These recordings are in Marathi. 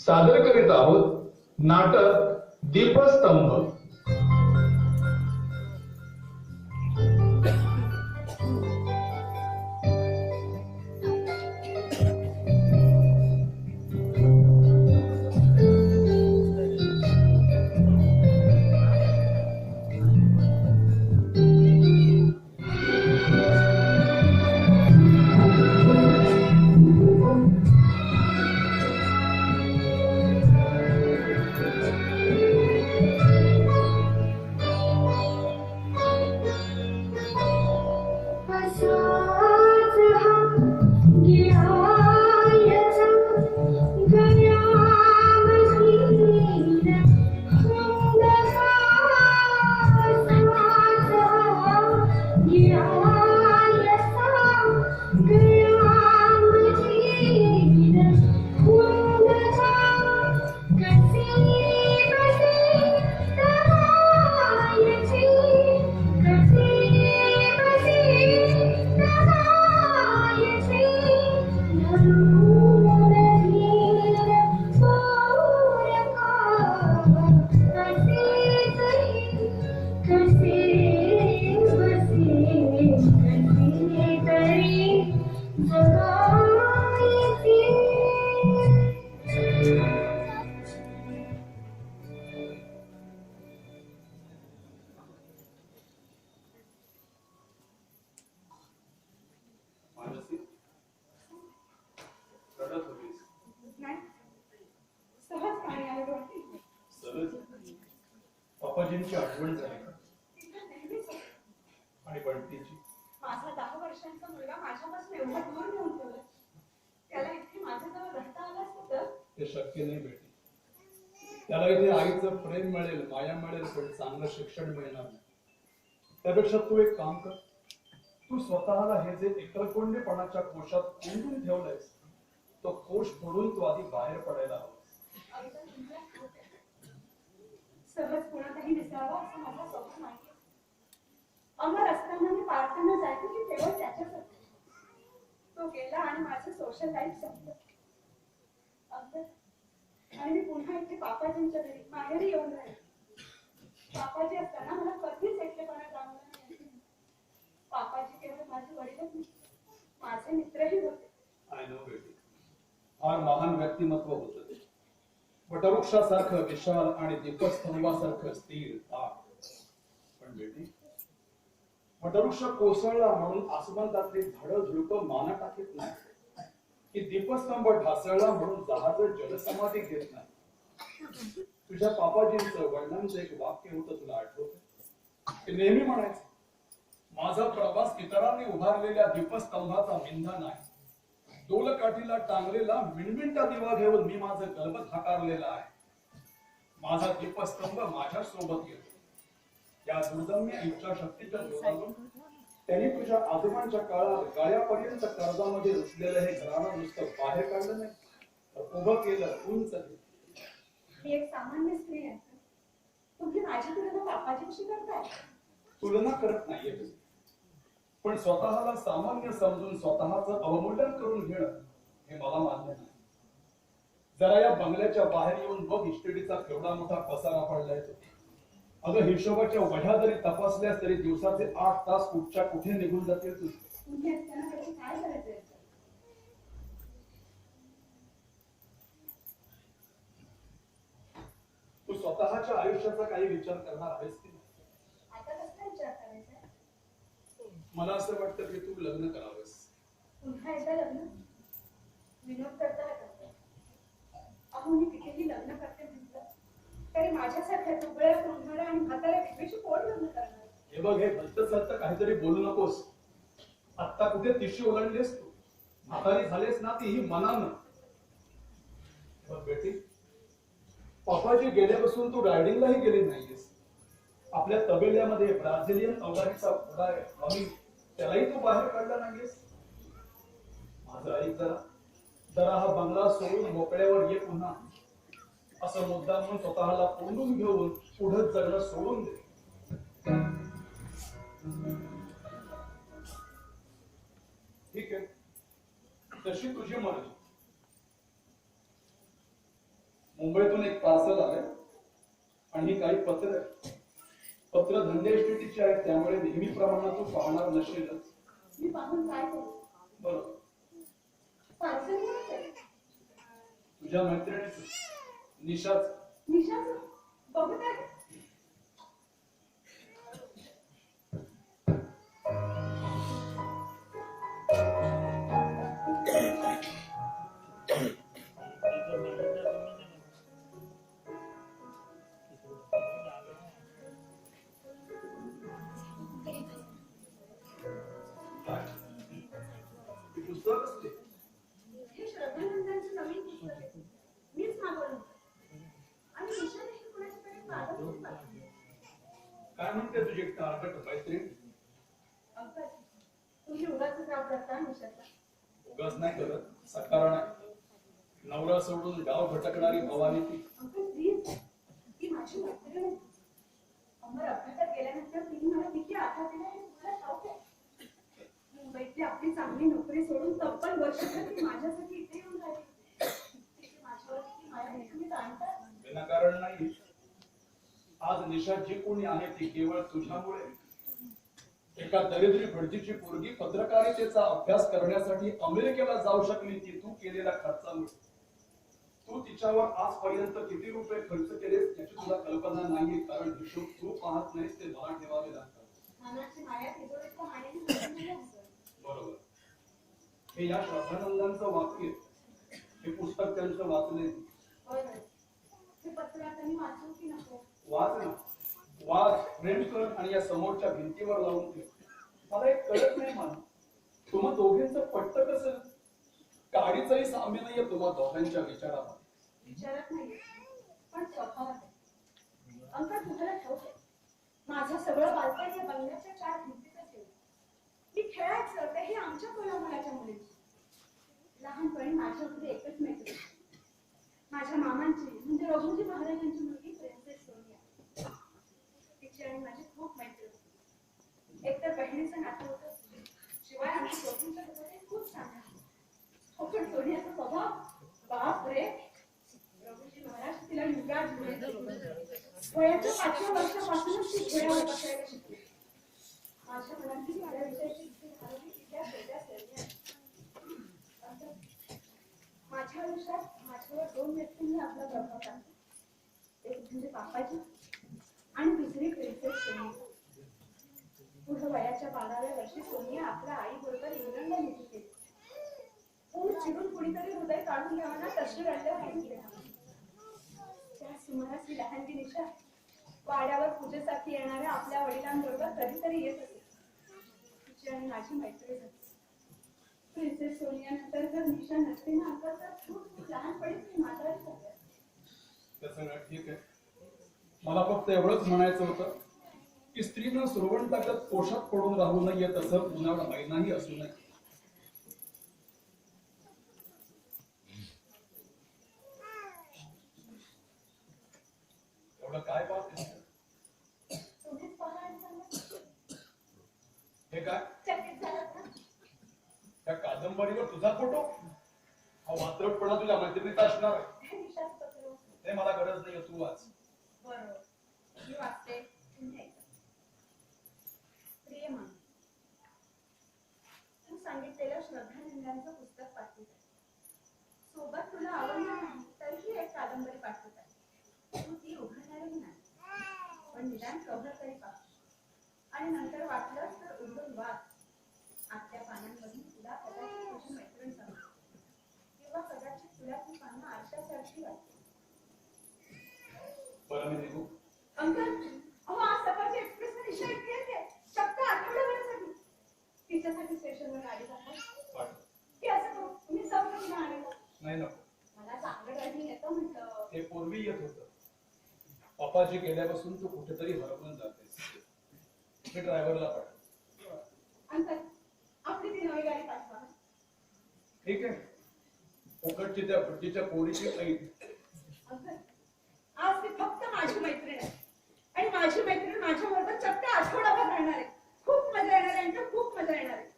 सादर करीत आहोत नाटक दीपस्तंभ. पप्पाजींची आठवण झाली का? आणि बंटीची? माझा 10 वर्षांचा मुलगा माझ्यापासून एवढा दूर घेऊन ठेवला. त्याला इथे माझ्याजवळ रस्ता आला असता तर? ते शक्य नाही बेटी. त्याला इथे आईचं प्रेम मिळेल, माया मिळेल, पण चांगलं शिक्षण मिळणार नाही. त्यापेक्षा तू एक काम कर, तू स्वतःला हे जे एकलकोंडेपणाच्या कोशात कोंडून ठेवलंयस, तो कोश फोडून तू आधी बाहेर पडायला हवा. सहज कोणालाही दिसावा असं माझा स्वप्न नाही. अमर असताना मी पार्टांना जायचे की तेव्हा त्याच्यासाठी. तो गेला आणि माझं सोशल लाईफ संपलं. आणि मी पुन्हा इथे पापाजींच्या घरी माहेरी येऊन राहिले. पापाजी असताना मला कधीच एकटेपणा जाणवला नाही. पापाजी केवळ माझे वडीलच नाही, माझे मित्रही होते. आय नो बेटी, फार महान व्यक्तिमत्व होतं ते. वटवृक्षासारखं विशाल आणि दीपस्तंभासारखं स्थिर ताठ. पण बेटी, वटवृक्ष कोसळला म्हणून आसमंतातली झाडं झुडपं माना टाकीत नाही, की दीपस्तंभ ढासळला म्हणून जहाज जलसमाधी घेत नाही. तुझ्या पापाजींचं वडिलांचं एक वाक्य होतं, तुला आठवतं? ते नेहमी म्हणायचं, माझा प्रवास इतरांनी उभारलेल्या दीपस्तंभाचा मिंधा नाही. डोलकाठीला टांगलेला मिणमिणता दिवा घेऊन मी माझं गलबत हाकारलेला आहे. माझा दीपस्तंभ माझ्या सोबत येतो. या दुर्दम्य इच्छाशक्तीच्या जोरावर त्यांनी तुझ्या आजोबांच्या काळात गळ्यापर्यंत कर्जामध्ये रुसलेलं हे घराणं नुसतं बाहेर काढलं नाही, तर उभं केलं, उंच केलं. मी एक सामान्य स्त्री आहे. तुम्ही माझी तुलना पापाजींशी करताय? तुलना करत नाहीये, पण स्वतःला सामान्य समजून स्वतःचं अवमूल्यन करून घेणं हे मला मान्य नाही. जरा या बंगल्याच्या बाहेर येऊन बघ, इस्टेटीचा केवढा मोठा पसारा पडलाय तो. अगं, हिशोबाच्या वढ्या जरी तपासल्यास तरी दिवसाचे 8 तास कुठच्या कुठे निघून जातील तुझे. तुम्ही असताना त्याचं काय करायचंय? तू स्वतःच्या आयुष्याचा काही विचार करणार आहेस की नाही? आता कसला विचार करायचा? मला असं वाटतं की तू लग्न करावेस. पुन्हा एकदा लग्न? विनोद करता का? अहो, मी कितीही लग्न करते म्हटलं तरी माझ्यासारख्या दुबळ्या, कुंभळ्या आणि म्हाताऱ्या व्यक्तीशी कोण लग्न करणार? हे बघ, हे भलतं सलतं काहीतरी बोलू नकोस. आत्ता कुठे तिशी ओलांडलीस तू? म्हातारी झालीस ना, तीही मनानं. बघ बेटी, पापाजी गेल्यापासून तू रायडिंगलाही गेली नाहीयेस. आपल्या तबेल्यामध्ये ब्राझिलियन अवघाडीचा घोडा आहे, आम्ही त्यालाही तू बाहेर काढला नाहीयेस. माझं ऐक जरा, जरा हा बंगला सोडून मोकळ्यावर ये पुन्हा. असं मुद्दा म्हणून स्वतःला कोंडून घेऊन पुढे जगणं सोडून दे. ठीक आहे, तशी तुझी मर्जी. मुंबईतून एक पार्सल आले आणि ही काही पत्र धंदे एसटीचे आहेत, त्यामुळे नेहमीप्रमाणे तू पाहणार नसेलच. मी पाहून काय करू? बरोबर. पार्सल कोणाच आहे? तुझ्या मैत्रिणीच निशाच. निशाचं? बघत आहे. ही पुस्तक असते. हे श्रद्धानंदांचं नवीन पुस्तक आहे. मीच मागवलं होतं. आणि निशाने हे कुणाच्याकडे कागदच पाठवले. काय म्हणते तुझी टार्गेट मैत्रीण? अंकल, तुम्ही उगाच नाव करता निशाचा. उगाच नाही करत, सकारण आहे. नवरा सोडून गाव भटकणारी भवानी ती. अंकल प्लीज, ती माझी मैत्रीण आहे. अमर अभ्यासात गेल्यानंतर तिने मला किती आधार दिला हे तुम्हाला ठाऊक आहे. मुंबईतली आपली चांगली नोकरी सोडून तब्बल वर्षभर ती माझ्यासाठी इथे येऊन राहिली. तिची माझ्यावर किती माया आहे तुम्ही जाणता. विनाकारण नाही. आज निशा जी कोणी आहे ती केवळ तुझ्यामुळे. एका दरिद्री भटजीची पोरगी पत्रकारितेचा अभ्यास करण्यासाठी अमेरिकेला जाऊ शकली ती तू केलेल्या खर्चामुळे. तू तिच्यावर आजपर्यंत किती रुपये खर्च केलेस याची तुला कल्पना नाहीये, कारण हिशोब तू पाहत नाहीस, ते मला ठेवावे लागतात. मनाची माया तिजोरीच्या मायेने भरलेली असते. बरोबर. हे या श्रद्धानंदांचं वाक्य, हे पुस्तक त्यांचं वाचले. होय होय. हे पत्र आता मी वाचू की नको? वाच ना, वाच, प्रेम कर आणि या समोरच्या भिंतीवर लावून ठेव. मला एक कळत नाही मान, तुम्हा दोघांचं पट्ट कसं? काडीचंही साम्य नाहीये तुम्हा दोघांच्या विचारामध्ये. विचारत नाही, पण स्वभावात आहे. अंकल तुम्हाला ठाऊक आहे, माझं सगळं बालपण या बंगल्याच्या 4 भिंतीतच गेलं. मी खेळायचं ते हे आमच्या कोणाकोणाच्या मुलीची. लहानपणी माझ्यामध्ये एकच मैत्रीण, माझ्या मामांची म्हणजे रघुजी महाराजांची मुलगी प्रिन्सेस सोनिया. तिची आणि माझी खूप मैत्री होती. एकतर बहिणीचं नातं होतं, शिवाय आम्ही दोघींच्या दोघे खूप चांगले. पण सोनियाचा स्वभाव, बाप रे. रघुजी महाराज तिला युगात वयाच्या 5व्या वर्षापासूनच ती घोड्यावर बसायला शिकली. माझ्या मनात ती माझ्या विषयाची तिच्या वेगळ्या सर्दी. माझ्या आयुष्यात माझ्यावर 2 व्यक्तींनी आपला प्रभाव टाकला. एक म्हणजे बापाजी आणि दुसरी प्रिन्सेस सोनिया. पुढे वयाच्या 12व्या वर्षी सोनिया आपल्या आई बरोबर इंग्लंडला निघून गेली. ऊन चिडून कुणीतरी हृदय काढून घ्यावं ना तशी रडल्या. त्या सुमारास ही लहानगी निशा वाड्यावर पूजेसाठी येणाऱ्या आपल्या वडिलांबरोबर कधीतरी येत असे. तिची आणि माझी मैत्री झाली. प्रिन्सेस सोनिया नंतर जर निशा नसते ना तर खूप लहानपणीच मी म्हातारी झाले. तसं ठीक आहे. मला फक्त एवढंच म्हणायचं होतं की स्त्रीनं सुरवण टाकत पोशाख पडून राहू नये, तसं उन्हाळा महिनाही असू नये. एवढं काय पाहते? तुम्हीच पहा आणि सांगा. हे काय? चकित झालात ना? त्या कादंबरीवर तुझा फोटो? हा वात्रटपणा तुझ्या मैत्रिणीचा असणार आहे. हे निशाचं पत्र होतं. हे मला गरज नाही, तू वाच. बरोबर, मी वाचते. तुम्ही ऐका. प्रिय मान, तू सांगितलेलं श्रद्धानंदांचं पुस्तक पाठवत आहे. सोबत तुला आवडणार नाही तरीही एक कादंबरी पाठवत आहे. तू ती उघडणारही नाही, पण निदान कव्हर तरी पाह. आणि नंतर वाटलं तर उघडून वाच. आतल्या पानांमधून तुला कदाचित तुझी मैत्रीण समजेल, किंवा कदाचित तुला ती पानं आरशासारखी वाटतील. बरं, मी निघू? अंकल, अहो आज सकाळची एक्सप्रेसने निशा इतकी येते चक्क आठवड्याभरासाठी. तिच्यासाठी स्टेशनवर गाडी जातात. की असं करू तुम्ही जाऊ ना आणायला? नाही नको. मला चांगलं ड्रायव्हिंग येतं म्हटलं. ते पूर्वी येत होतं. पप्पाजी गेल्यापासून तू कुठेतरी हरवून जातेस. मी ड्रायव्हरला पाठव. अंकल, आपली ती नवी गाडी पाठवा. ठीक आहे. फुकटची त्या भट्टीच्या पोरीची ऐक. अंकल, आज ती फक्त माझी मैत्रीण आहे. आणि माझी मैत्रीण माझ्याबरोबर चक्क आठवडाभर राहणार आहे. खूप मजा येणार आहे अंकल, खूप मजा येणार आहे.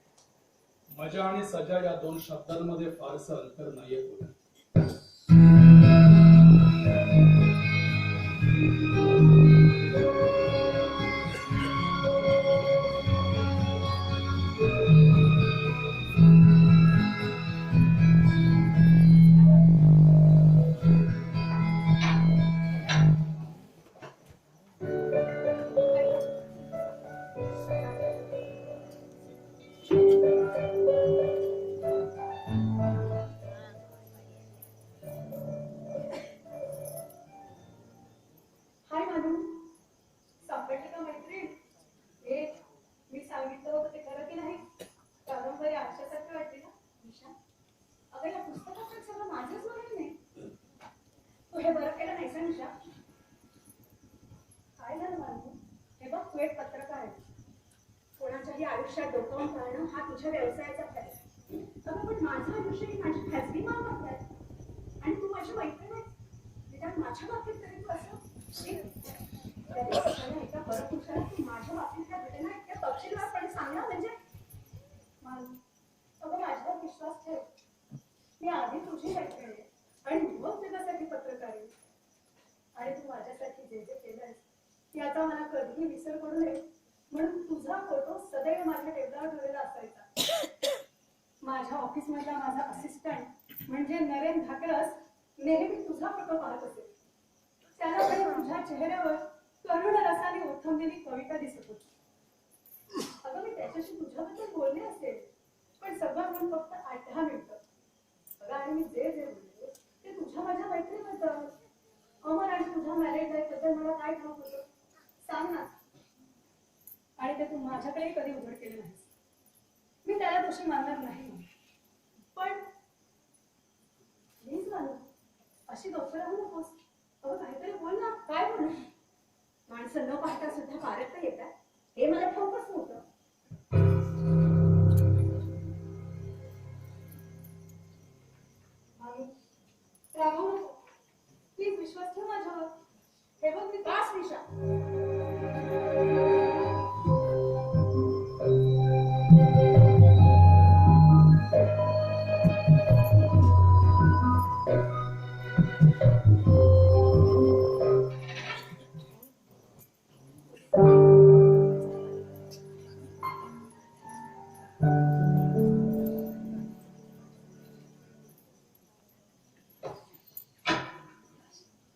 मजा आणि सजा या 2 शब्दांमध्ये फारसं अंतर नाहीये. तू हे बरं केलं नाही निशा. काय झालं मानू? हे बघ, तू एक पत्रकार आहे. कोणाच्याही आयुष्यात डोकावून करणं हा तुझ्या व्यवसायाचा आहे. अगं पण माझं आयुष्य ही माझी खाजगी मालमत्ता आहे. आणि तू माझी मैत्रीण आहेस. निदान माझ्या बाबतीत तरी तू असं एका बरं तुझ्याला तू माझ्या बाबतीत त्या घटना इतक्या तपशीलवारपणे सांगणं म्हणजे मानू, अगं माझ्यावर विश्वास ठेव. मी आधी तुझी मैत्रीण आहे आणि मग तुझ्यासाठी पत्रकार आहे. आणि तू माझ्यासाठी जे जे केलंस याचा मला कधीही विसर पडू नये म्हणून तुझा फोटो सदैव माझ्या टेबलावर ठेवलेला असायचा. माझ्या ऑफिसमधला माझा असिस्टंट म्हणजे नरेन धाकळस नेहमी तुझा फोटो पाहत असेल. त्याला काही तुझ्या चेहऱ्यावर करुण रसाने ओथंबलेली कविता दिसत होती. अगं मी त्याच्याशी तुझ्याबद्दल बोलले असेल पण सगळं म्हणून फक्त 8-10 मिनिटं. अगं आणि मी जे जे बोलले ते तुझ्या माझ्या मैत्रीबद्दल. अमर आणि तुझ्या मॅरेज लाईफ बद्दल मला काय ठाऊक होतं सांग ना. आणि ते तू माझ्याकडे कधी उघड केलं नाहीस. मी त्याला दोषी मानणार नाही पण प्लीज मानू अशी गप्प राहू नकोस. अगं काहीतरी बोल ना. काय बोलू? माणसं न पाहता सुद्धा पारखता येतात हे मला ठाऊकच नव्हतं. मानू राहू नको. प्लीज विश्वास ठेव माझ्यावर. हे बघ मी दास निशा.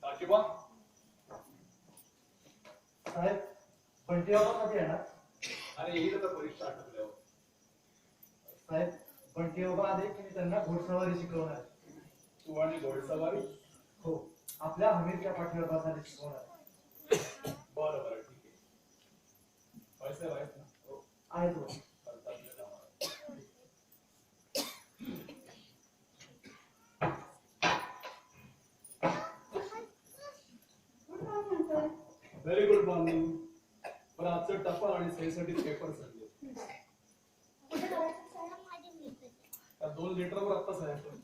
काशीबा, साहेब बंटी बाबा कधी येणार? अरे येईल आता परीक्षा आटोपल्यावर. साहेब बंटी बाबा आले की मी त्यांना घोडसवारी शिकवणार. तू आणि घोडसवारी? हो, आपल्या हमीरच्या पाठीवर बसायला शिकवणार. बरं बरं ठीक आहे. पैसे आहेत ना? हो, आहे तो. खर्चातले कामाला. तू काय म्हणतोय? Very good morning. पण आजचं टपाल आणि सहीसाठी पेपर सांगले. कुठे करायचं साहेब? त्या 2 लिटरवर आत्ताच आहे.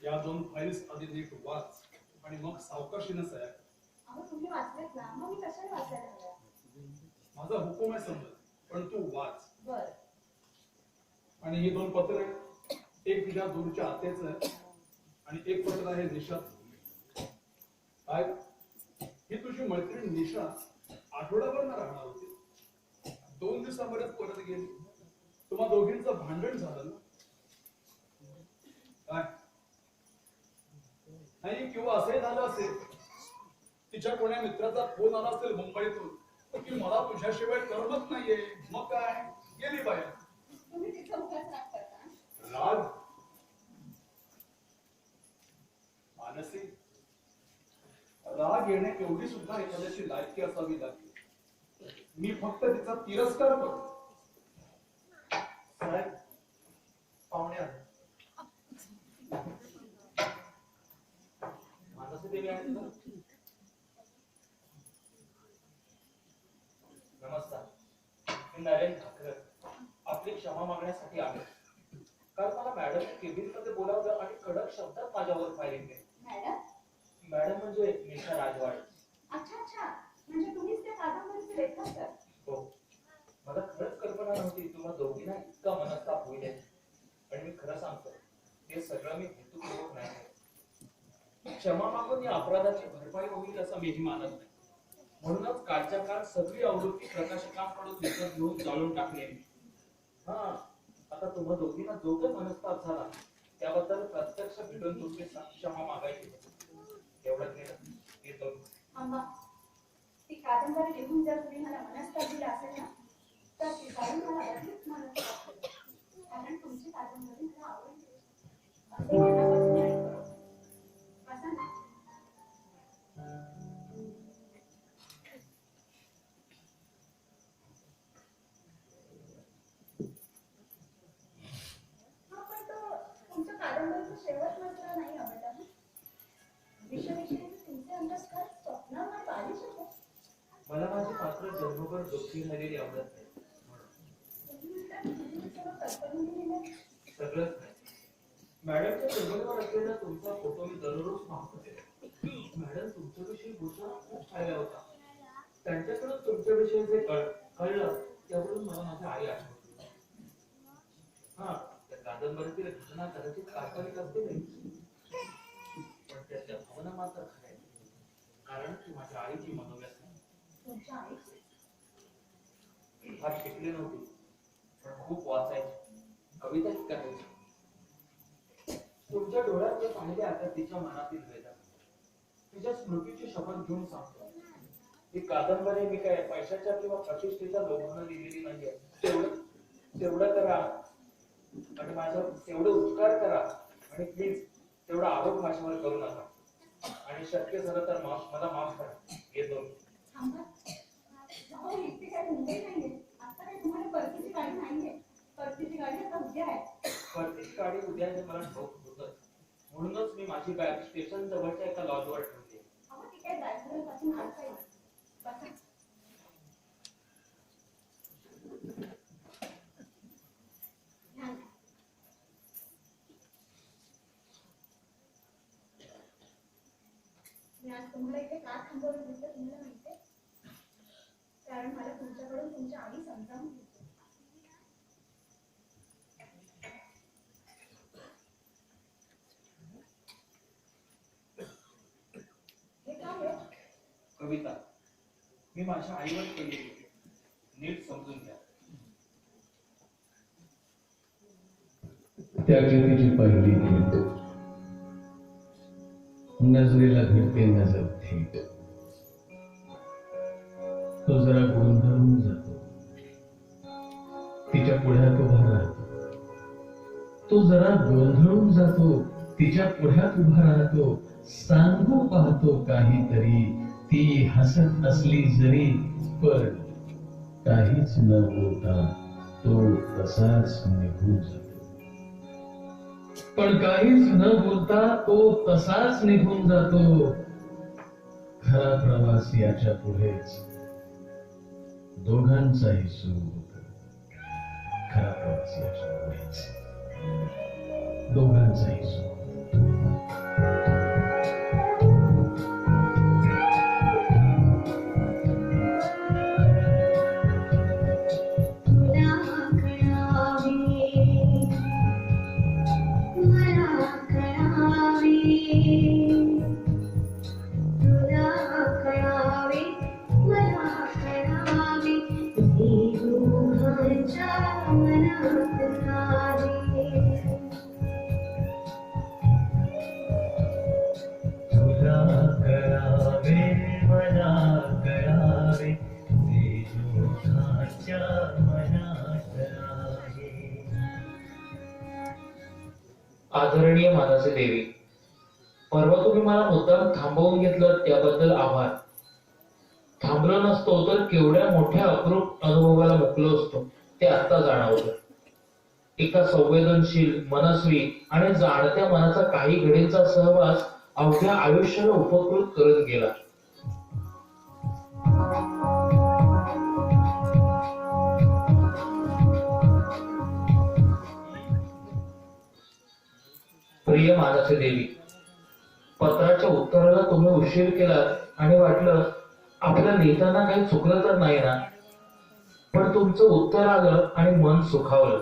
या 2 फाईल्स आधी नीट वाच आणि मग सावकाशीनं सह्या कर. अहो तुम्ही वाचलेत ना, मग मी कशाला वाचायला हवं? माझा हुकूम आहे समज, पण तू वाच. बरं. आणि ही 2 पत्र आहेत. एक तुझ्या दूरच्या आत्याचं आहे आणि एक पत्र आहे निशाचं. काय? ही तुझी मैत्रीण निशा आठवडाभर ना राहणार होती. 2 दिवसांवरच परत गेली. तुम्हा दोघींचं भांडण झालं ना? काय? नाही, किंवा असंही झालं असेल तिच्या कोण्या मित्राचा फोन आला असेल मुंबईतून की मला तुझ्याशिवाय करमत नाहीये. मग काय, गेली बाहेर. तुम्ही तिचा उगाच राग करता. राग? मानसी, राग येणे एवढी सुद्धा एखाद्याची लायकी असावी लागते. मी फक्त तिचा तिरस्कार करतो. साहेब पाहुणे आले. मानसी देवी आहेत का? नमस्कार, मी नरेन ठाकरे आपली क्षमा मागण्यासाठी आलो. कारण मला मॅडम केबिनमध्ये बोलावलं आणि कडक शब्दात माझ्यावर फायरिंग केली. मॅडम? मॅडम म्हणजे निशा राजवाडे. अच्छा अच्छा, म्हणजे तुम्हीच त्या कादंबरीचे लेखक तर. हो, मला खरंच कल्पना नव्हती तुम्हा दोघींना इतका मनस्ताप होईल. आणि मी खरं सांगतो, हे सगळं मी हेतुपूर्वक नाही केलं. क्षमा मागून या अपराधाची भरपाई होईल असं मीही मानत नाही. म्हणूनच कालच्या काळ सगळी आवृत्ती प्रकाशकांकडून विकत घेऊन जाळून टाकली. हा, आता तुम्हा दोघींना जो काही मनस्ताप झाला त्याबद्दल प्रत्यक्ष भेटून तुमची क्षमा मागायची. एवढं केलं येतो. आंबा, ती कादंबरी लिहून जर तुम्ही मला मनस्ताप दिला असेल ना तर ती काढून मला अधिक मनस्ताप दिला. कारण तुमची कादंबरी मला आवडली असं मनापासून नाही करत. असं ना? दुःखी झालेली आवडत नाही म्हणून. तुम्ही म्हणता, तुम्ही सगळं कल्पना लिहिलंय. सगळंच नाही. मॅडमच्या टेबलवर असलेला तुमचा फोटो मी दररोज पाहतो. मॅडम तुमच्याविषयी घोषणा खूप छाया होता. त्यांच्याकडून तुमच्याविषयी जे कळलं त्यावरून मला माझी आई आठवते. हा, त्या कादंबरीतील घटना कदाचित काल्पनिक असतील, पण त्याच्या भावना मात्र खऱ्या आहेत. कारण ती माझ्या आईची मनोव्यथा आहे. तुमच्या आईची. फार शिकली नव्हती, पण खूप वाचायची, कविताही करायची. तुमच्या डोळ्यात जे पाहिले आता तिच्या मनातील वेदना, तिच्या स्मृतीची शपथ घेऊन सांगतो. ही कादंबरी मी काय पैशाच्या किंवा प्रतिष्ठेच्या लोभानं लिहिलेली नाहीये. तेवढं करा आणि माझ्या तेवढे उपकार करा आणि प्लीज तेवढा आरोप माझ्यावर करू नका. आणि शक्य झालं तर मला माफ करा. येतो. थांबा. अहो, इथे काय मुंबई नाहीये. आता काय तुम्हाला परतीची गाडी नाहीये. परतीची गाडी आता उद्या आहे. परतीची गाडी उद्या हे मला ठाऊक होतं. म्हणूनच मी माझी बॅग स्टेशन जवळच्या एका लॉजवर ठेवली. अहो, ती काय ड्रायव्हरपासून हात पाहिजे. बसा. ध्यान द्या. मी आज तुम्हाला इथे का थांबवलं होतं तुम्हाला माहितीये? कारण मला तुमच्याकडून तुमच्या आई समजावून घ्यायची. हे काय आहे? कविता मी माझ्या आईवर केलेली आहे. नीट समजून घ्या. त्याची तिची पहिली भेट, नजरेला भिडते नजर थेट. तो जरा गोंधळून जातो, तिच्या पुढ्यात उभा राहतो. तो जरा गोंधळून जातो, तिच्या पुढ्यात उभा राहतो. सांगू पाहतो काहीतरी, ती हसत असली जरी, पण काहीच न बोलता तो तसाच निघून जातो. पण काहीच न बोलता तो तसाच निघून जातो. खरा प्रवास याच्या पुढेच दोघांचाही सुरू होतो. खरा प्रवास याच्या पुढेच दोघांचाही सुरू होतो. आदरणीय मानसी देवी, परवा तुम्ही मला मुद्दाम थांबवून घेतलं त्याबद्दल आभार. थांबलो नसतो तर केवढ्या मोठ्या अप्रूप अनुभवाला मुकलो असतो ते आता जाणवलं. एका संवेदनशील, मनस्वी आणि जाणत्या मनाचा काही घडीचा सहवास अवघ्या आयुष्याला उपकृत करत गेला. प्रिय मानसी देवी, पत्राच्या उत्तराला तुम्ही उशीर केला आणि वाटलं आपल्या लिहिताना काही चुकलं तर नाही ना, पण तुमचं उत्तर आलं आणि मन सुखावलं.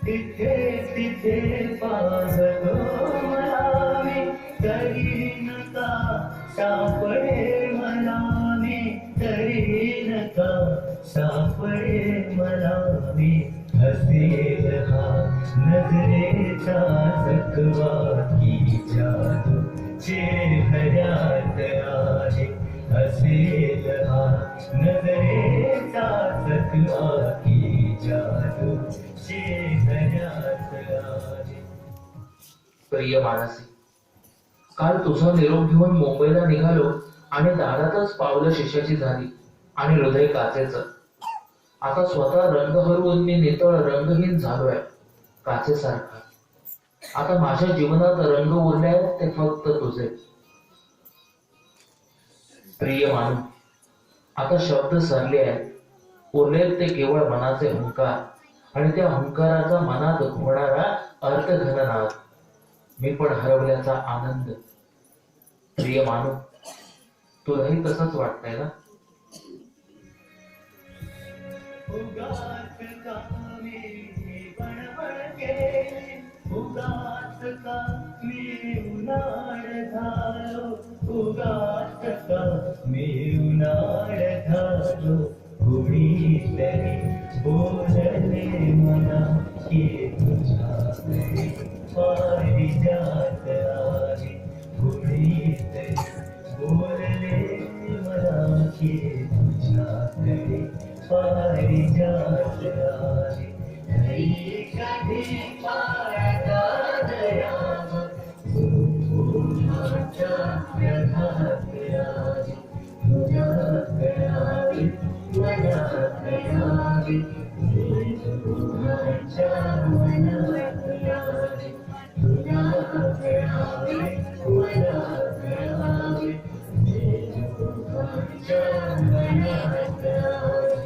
तिथे तिथे पाहतो मला मी, तरी नका सापडे मला मी, तरी नका सापडे मला मी. हसेल हा नजरेचा चकवा की जादू चेहऱ्यात आहे. हसेल हा नजरेचा चकवा की जादू चेहऱ्यात आहे. प्रिय मानसी, काल तुझा निरोप घेऊन मुंबईला निघालो आणि दारातच पावलं शिष्याची झाली आणि हृदय काचेचं. आता स्वतः रंग हरवून मी नितळ रंगहीन झालोय, काचेसारखा. आता माझ्या जीवनात रंग उरले आहेत ते फक्त तुझे. प्रिय मानू, आता शब्द सरले आहेत, उरलेत ते केवळ मनाचे हुंकार आणि त्या हुंकाराचा मनात घुमणारा अर्थघननाद. मी पण हरवल्याचा आनंद. प्रिय मानू, तुलाही तसंच वाटतंय ना? उगाच का मी बडबड केली, उगाच का मी उन्हाळ झालो, उगाच का मी उन्हाळ झालो. कुणीतरी बोलले मला की तुझ्याकडे पारिजात आहे. कुणीतरी बोलले मला की तुझ्याकडे पारिजात आहे. कधी कधी पाळतात यावं, उन्हाच्या प्रभात आहे. तुझ्यात यावी, मनात यावी, उन्हाच्या मनात यावी. तुझ्यात यावी, मनात यावी, उन्हाच्या मनात यावी.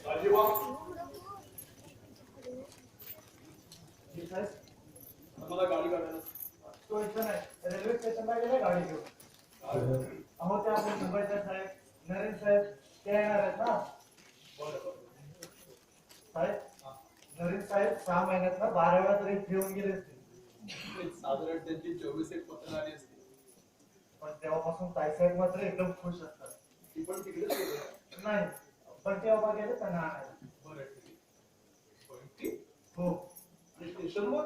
राजीवा, मला गाडी काढायला तो इथं नाही, रेल्वे स्टेशनला गेले गाडी घेऊन. अहो ते आपले मुंबईचे साहेब, नरेन साहेब ते येणार आहेत ना. साहेब, नरेन साहेब 6 महिन्यात ना 12 वेळा तरी ठेवून गेले असतील. साधारण त्यांची 24 एक पत्र आली असते. पण तेव्हापासून ताईसाहेब मात्र एकदम खुश असतात. ती पण तिकडेच गेली. नाही, पण तेव्हा गेले त्यांना आणायला. बरं ठीक आहे. पण ती हो, आणि स्टेशनवर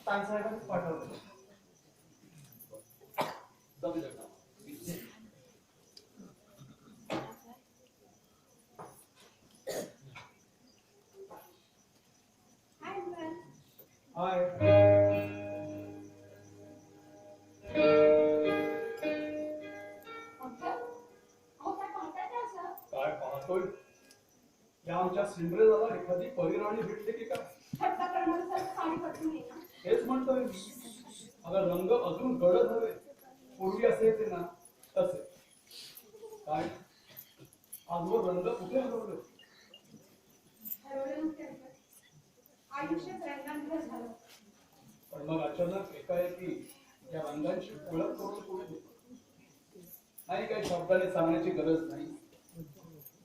ताईसाहेबांनीच पाठवलं. जाऊ शकता. Hi uncle. हाय. अंकल, अहो काय पाहताय का असं? काय पाहतोय? या आमच्या सिंड्रेलाला एखादी परिराणी भेटते की काय? थट्टा करणारं सर साडी पटवून ये ना. हेच म्हणतोय मी. अगं रंग अजून गडद हवे. पूर्वी असे ते ना तसे. काय आजवर रंग कुठे हरवले? हरवलं नसते अंकल. आयुष्यात रंगांतर झालं. पण मग अचानक एकाएकी या रंगांची ओळख करून कोणी देतो? नाही, काही शब्दाने सांगण्याची गरज नाही.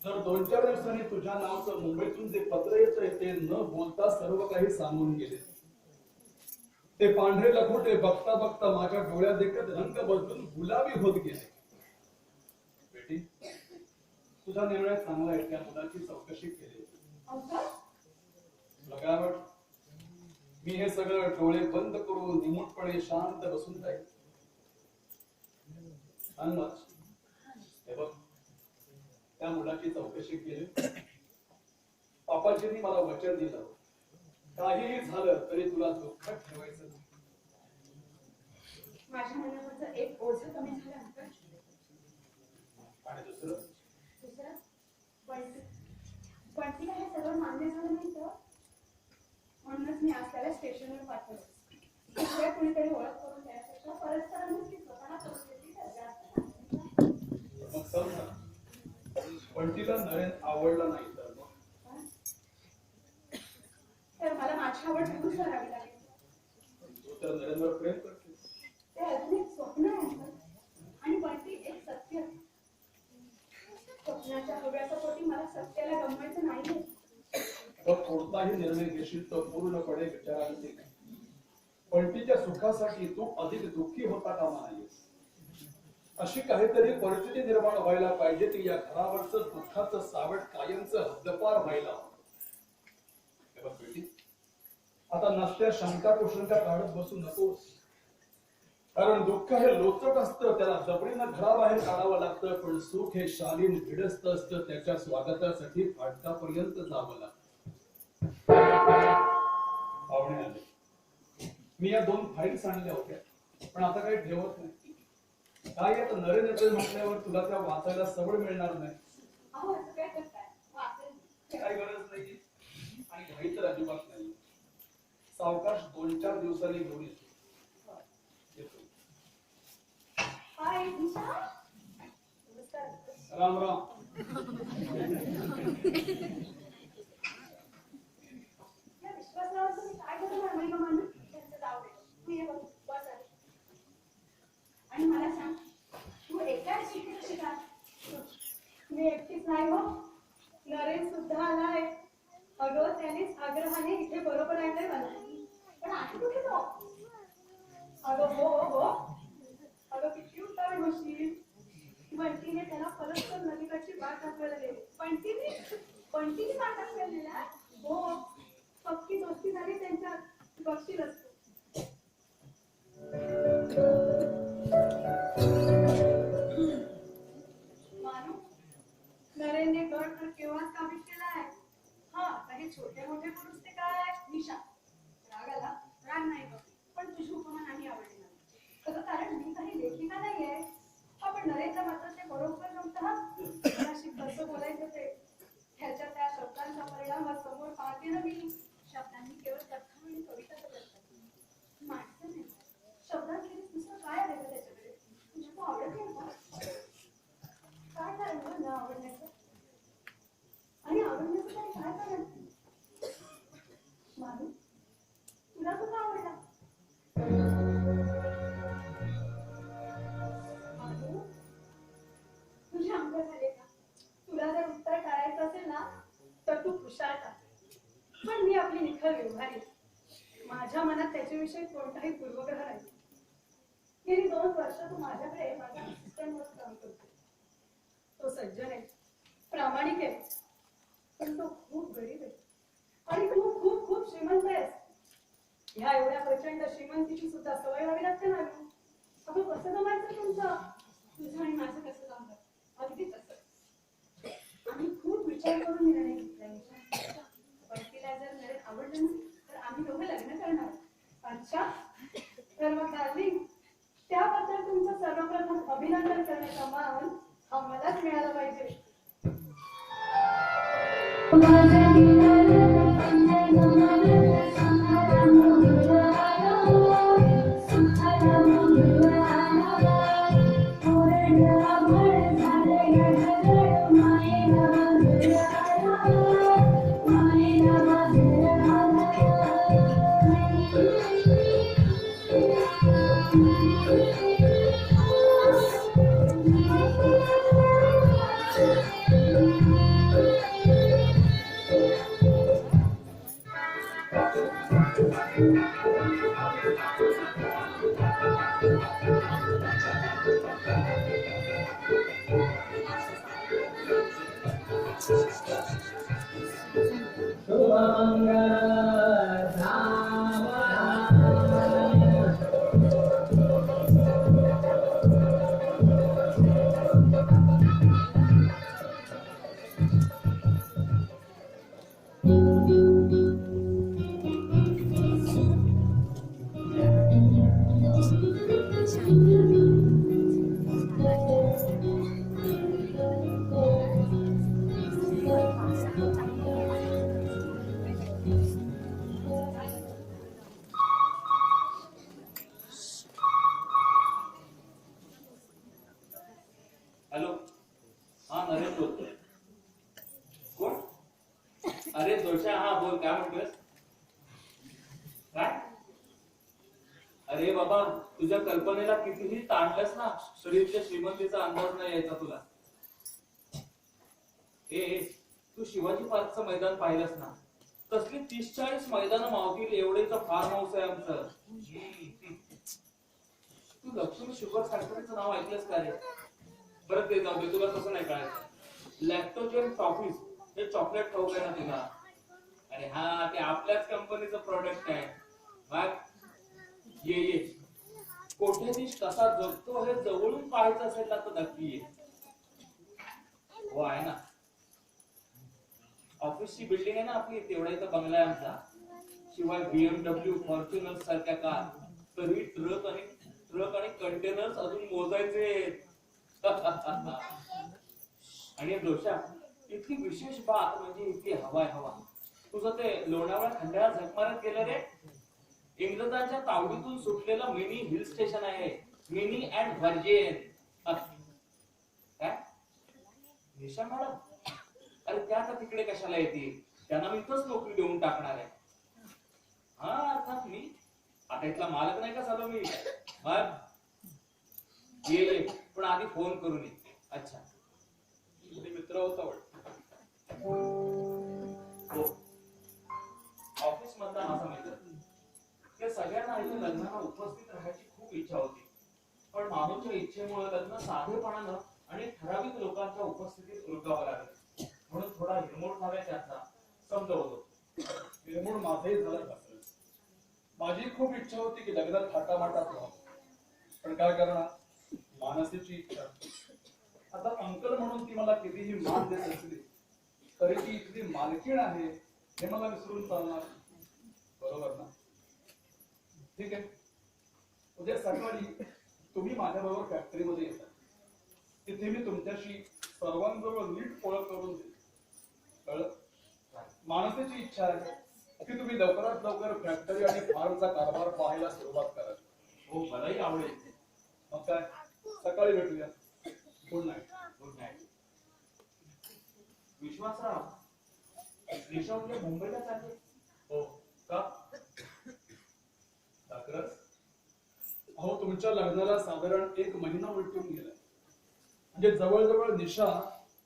जर 2-4 दिवसांनी तुझ्या नावाचं मुंबईतून जे पत्र येतंय ते न बोलता सर्व काही सांगून गेले. ते पांढरे लखोटे बघता बघता माझ्या डोळ्यात देखत रंग बदलून गुलाबी होत गेले. बेटी, तुझा निर्णय चांगला आहे. त्या मुलाची चौकशी केली. अंकल, तुला काय वाटतं? मी हे सगळं डोळे बंद करून निमूटपणे शांत बसून जाईल? अन्नच हे बघ, त्या मुलाची चौकशी केली. पापाजींनी मला वचन दिलं, काहीही झालं तरी तुला दुःखात ठेवायचं नाही. माझ्या मनावरचं एक ओझं कमी झालं अंकल. आणि दुसरं, बंटीला हे सगळं मान्य झालं नाही तर म्हणूनच मी आज त्याला स्टेशनवर पाठवलं. दुसऱ्या कुणीतरी ओळख करून देण्यापेक्षा परस्परांनीच ती स्वतः करून घेतली तर जास्त चांगलं. मग समजा बंटीला नरेन आवडला नाही तर मग? तर मला माझी आवड दूर करावी लागेल. तू तर नरेनवर प्रेम करते. ते अजून एक स्वप्न आहे अंकल. आणि बंटी एक सत्य. स्वप्नाच्या हव्याच्या पोटी मला सत्याला गमवायचं नाहीये. तर कोणताही निर्णय घेशील तो पूर्णपणे विचाराने घे. बंटीच्या सुखासाठी तू अधिक दुःखी होता कामा नाहीस. अशी काहीतरी परिस्थिती निर्माण व्हायला पाहिजे की या घरावरचं दुःखाचं सावट कायमचं हद्दपार व्हायला हवं. हे बघ बेटी, आता नसत्या शंका कुशंका काढत बसू नकोस. कारण दुःख हे लोचट असतं, त्याला जबरीनं घराबाहेर काढावं लागतं. पण सुख हे शालीन भिडस्त असतं, त्याच्या स्वागतासाठी फाटकापर्यंत जावं लागतं. पाहुणे आले. मी या 2 फाईल्स आणल्या होत्या, पण आता काही ठेवत नाही. काय आता नरेन येतोय म्हटल्यावर तुला त्या वाचायला सवड मिळणार नाही. अहो असं काय करताय? वाचेल. काय गरज नाही आणि घाई तर अजिबात नाही. सावकाश 2-4 दिवसांनी घेऊन येतो. येतो. हाय निशा. नमस्कार. राम राम. या विश्वासरावांचं मी काय करणार नाही मामा? त्यांचं जाऊ दे. तू ये बघ, बस आधी. आणि मला सांग, तू एकटाच शिकते कशी काय? मी एकटीच नाही हो, नरेन सुद्धा आलाय. अगं त्यानेच आग्रहाने इथे बरोबर आणलंय मला. पण आहे कुठे तो? अगं हो. अगं किती उतावळ होशील. बंटीने त्याला परस्पर नदीकडची वाट दाखवायला गेली. बंटीने वाट दाखवायला गेला? हो, पक्की दोस्ती झाली त्यांच्यात. बघशीलच तू. मानू, नरेनने गड तर केव्हाच काबीज केलाय. हा, काही छोटे मोठे पुरुष ते काय? निशा, राग आला? राग नाही बघ, पण तुझी उपमा नाही आवडली मला. अगं कारण मी काही लेखिका नाहीये. हा, पण नरेनला मात्र ते बरोबर जमतं हा. कोणाशी कसं बोलायचं ते. ह्याच्या त्या शब्दांचा परिणाम समोर पाहते ना मी. शब्दांनी केवळ कथा आणि कविता करतात. माणसं नाही. शब्दांखेरीज दुसरं काय आहे का त्याच्याकडे? तुझ्या तो आवडत नाही का? काय कारण गं न आवडण्याचं? आणि आवडण्याचं तरी काय कारण? मानू, तुला तो का आवडला? मानू, तुझे अंग झाले का? तुला जर उत्तर टाळायचं असेल ना तर तू कुशाल टाक. पण मी आपली निखळ व्यवहारी. माझ्या मनात त्याच्याविषयी कोणताही पूर्वग्रह नाही. गेली 2 वर्ष तू माझ्याकडे माझा असिस्टंट म्हणून काम करतो. तो सज्जन आहे, प्रामाणिक आहे, पण तो खूप गरीब आहे. आणि तू खूप खूप श्रीमंत आहेस. ह्या एवढ्या प्रचंड श्रीमंतीची सुद्धा सवय व्हावी लागते ना. अगं कसं जमायचं तुमचं? तुझं आणि माझं कसं जमलं? अगदी तसं. आम्ही खूप विचार करून निर्णय घेतला. पण तिला जर नरेन आवडलं ना तर आम्ही दोघं लग्न करणार. अच्छा, तर मग डार्लिंग, त्याबद्दल तुमचं सर्वप्रथम अभिनंदन करण्याचा मान हा मलाच मिळाला पाहिजे. हॅलो, हा नरेन बोलतोय. कोण? अरे जोशा, हा बोल, काय म्हणतोयस? काय? अरे बाबा, तुझ्या कल्पनेला कितीही ताणलंस ना तरी इतक्या श्रीमंतीचा अंदाज नाही यायचा तुला. तू शिवाजी पार्कचं मैदान पाहिलंस ना? तसली 30-40 मैदान मावतील एवढेच फार्म हाऊस आहे आमचं. तू लक्ष्मी शुगर फॅक्टरीचं नाव ऐकलंस का रे? परत ते जाऊ दे, तुला तसं नाही कळायचं. लॅक्टोजेन टॉफीज हे चॉकलेट खाऊ आहे ना तुला? अरे हा, ते आपल्याच कंपनीचं प्रोडक्ट आहे. मग ये कोठेधीश कसा जगतो हे जवळून पाहायचं असेल ना तर नक्की ये. हो आहे ना, ऑफिसची बिल्डिंग आहे ना आपली, तेवढा इथं बंगला आहे आमचा. शिवाय BMW, फॉर्च्युनर सारख्या कार, तरी ट्रक आणि कंटेनर्स अजून मोजायचे. आणि दोषा, इतकी विशेष बात म्हणजे इतकी हवा. तुझं ते लोणावळा खंडाळा झक मारत गेलं रे. इंग्रजांच्या तावडीतून सुटलेलं मिनी हिल स्टेशन आहे. Mini and virgin. काय निशा मॅडम? अरे त्या आता तिकडे कशाला येतील? त्यांना मी इथंच नोकरी देऊन टाकणार आहे. हा अर्थात मी आता इथला मालक नाही का झालो मी. ये पण आधी फोन करून ये. अच्छा, तुम्ही मित्र होता वाटतं. हो, ऑफिस मधला माझा मित्र. त्या सगळ्यांना इथे लग्नाला उपस्थित राहायची खूप इच्छा होती, पण मामूच्या इच्छेमुळे लग्न साधेपणानं आणि ठराविक लोकांच्या उपस्थितीत उरकावं लागलं. म्हणून थोडा हिरमोड झालाय त्याचा समजवतो. निर्मूळ माझंही झालं का? माझी खूप इच्छा होती की लग्नात थाटामाटात व्हावं, पण काय करणार, मानसीची इच्छा. आता अंकल म्हणून ती मला कितीही मान देत असली तरी ती इथली मालकीण आहे हे मला विसरून चालणार? बरोबर ना? ठीक आहे, उद्या सकाळी तुम्ही माझ्याबरोबर फॅक्टरीमध्ये येता. तिथे मी तुमच्याशी सर्वांबरोबर नीट ओळख करून देईन. कळलं? मानसीची इच्छा आहे की तुम्ही लवकरात लवकर फॅक्टरी आणि फार्मचा कारभार पाहायला सुरुवात करा. हो, मलाही आवडेल. मग काय, सकाळी भेटूया. Good night. Good night. Vishwasrao, Nisha उद्या मुंबईला चालले? हो का? साखरच? अहो, तुमच्या लग्नाला साधारण 1 महिना उलटून गेला. म्हणजे जवळजवळ निशा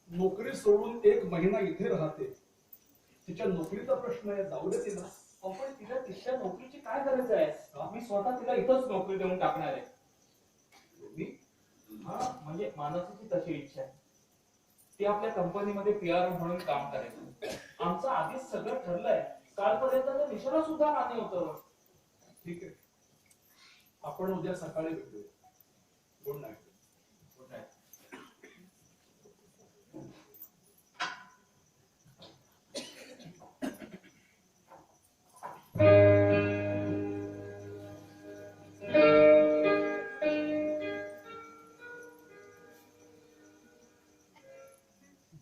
नोकरी सोडून 1 महिना इथे राहते. तिच्या नोकरीचा प्रश्न आहे, जाऊ दे तिला. पण तिला तिच्या नोकरीची काय गरज आहे? मी स्वतः तिला इथंच नोकरी देऊन टाकणार आहे. हा, म्हणजे मानसीची तशी इच्छा आहे. ती आपल्या कंपनीमध्ये PR म्हणून काम करेल. आमचं आधीच सगळं ठरलंय. कालपर्यंत तर निशाला सुद्धा मान्य होतं. ठीक आहे, आपण उद्या सकाळी भेटूया. Good night. Good night.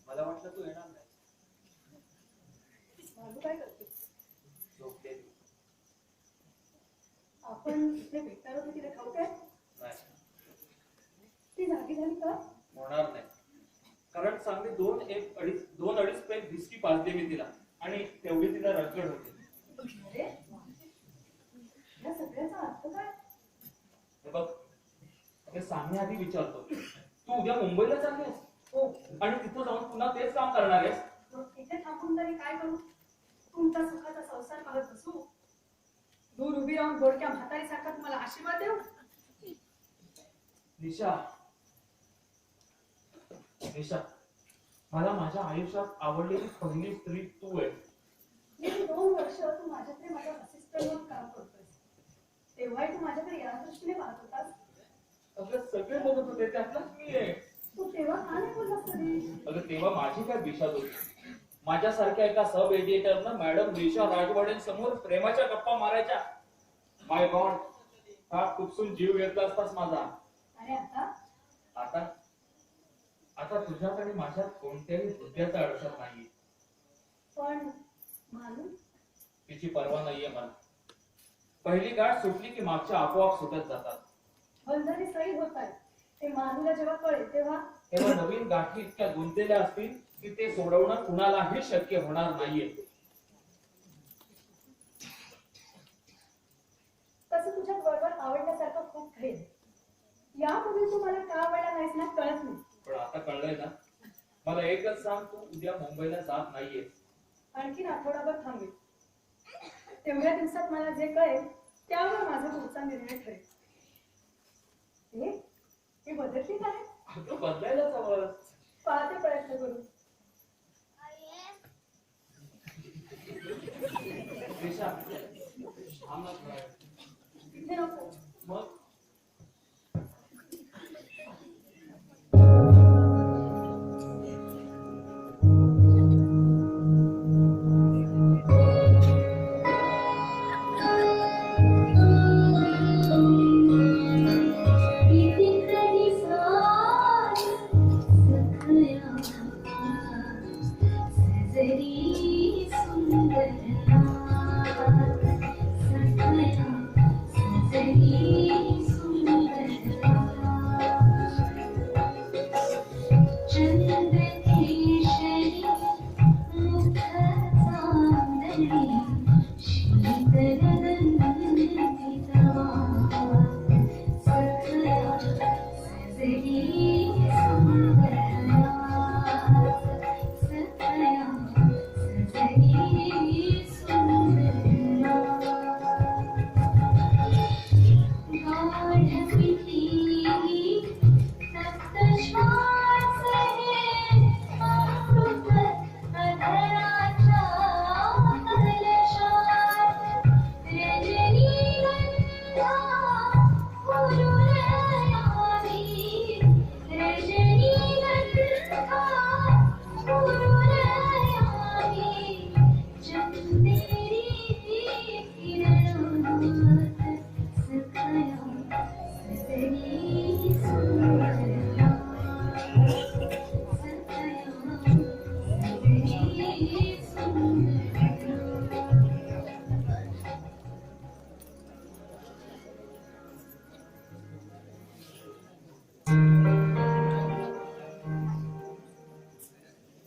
मला वाटलं तू येणार नाही. भालू काय करते? झोपलेली. आपण इथे भेटणार होतो तिला ठाऊक आहे? नाही, ती जागी झाली का? होणार नाही. कारण चांगली 2-2.5 पेग व्हिस्की पाजली मी तिला आणि तेवढी तिला रगड होती. अरे या सगळ्याचा अर्थ काय? हे बघ, हे सांगण्याआधी विचारतो, तू उद्या मुंबईला चाललीस? हो. आणि तिथं जाऊन पुन्हा तेच काम करणार आहेस? मग इथे थांबून तरी काय करू? तुमचा सुखाचा संसार पाहत बसू? दूर उभी राहून गोडक्या म्हातारीसारखा तुम्हाला आशीर्वाद देऊ? निशा, मला माझ्या आयुष्यात आवडलेली पहिली स्त्री तू आहे. गेली 2 वर्ष तू माझ्याकडे माझ्या असिस्टंट म्हणून काम करतोयस. तेव्हाही तू माझ्याकडे या दृष्टीने पाहत होतास. अगं सगळे बघत होते, त्यातलाच मी आहे. तू तेव्हा का नाही बोललास कधी? अगं तेव्हा माझी काय दिशा होती. माझ्यासारख्या एका सब एडिटरनं मॅडम निशा राजवाडेंसमोर प्रेमाच्या गप्पा मारायच्या. माय गॉड, हा खुपसून जीव घेतला असतास माझा. आणि आता आता आता तुझ्याकडे माझ्यात कोणत्याही मुद्द्याचा अडचण नाही. पण मानू तिची पर्वा नाहीये मला. पहिली गाठ सुटली की मागच्या आपोआप सुटत जातात. बंधने सैल होत आहेत. ते मानूला जेव्हा कळेल तेव्हा नवीन गाठी इतक्या गुंतलेल्या असतील की ते सोडवणं कुणालाही शक्य होणार नाहीये. तसं तुझ्या बरोबर आवडण्यासारखं खूप काही आहे. यापूर्वी तू मला का आवडला नाहीस ना कळत नाही. पण आता कळलंय ना. मला एकच सांग, तू उद्या मुंबईला जात नाहीये. आणखीन आठवडाभर थांबेल. तेवढ्या दिवसात मला जे कळेल त्यावर माझा पुढचा निर्णय ठरेल. हे बदलते काय? अगं बदलायलाच हवं. पाहते प्रयत्न करू. दिशा, थांब ना. तिथे नको. मग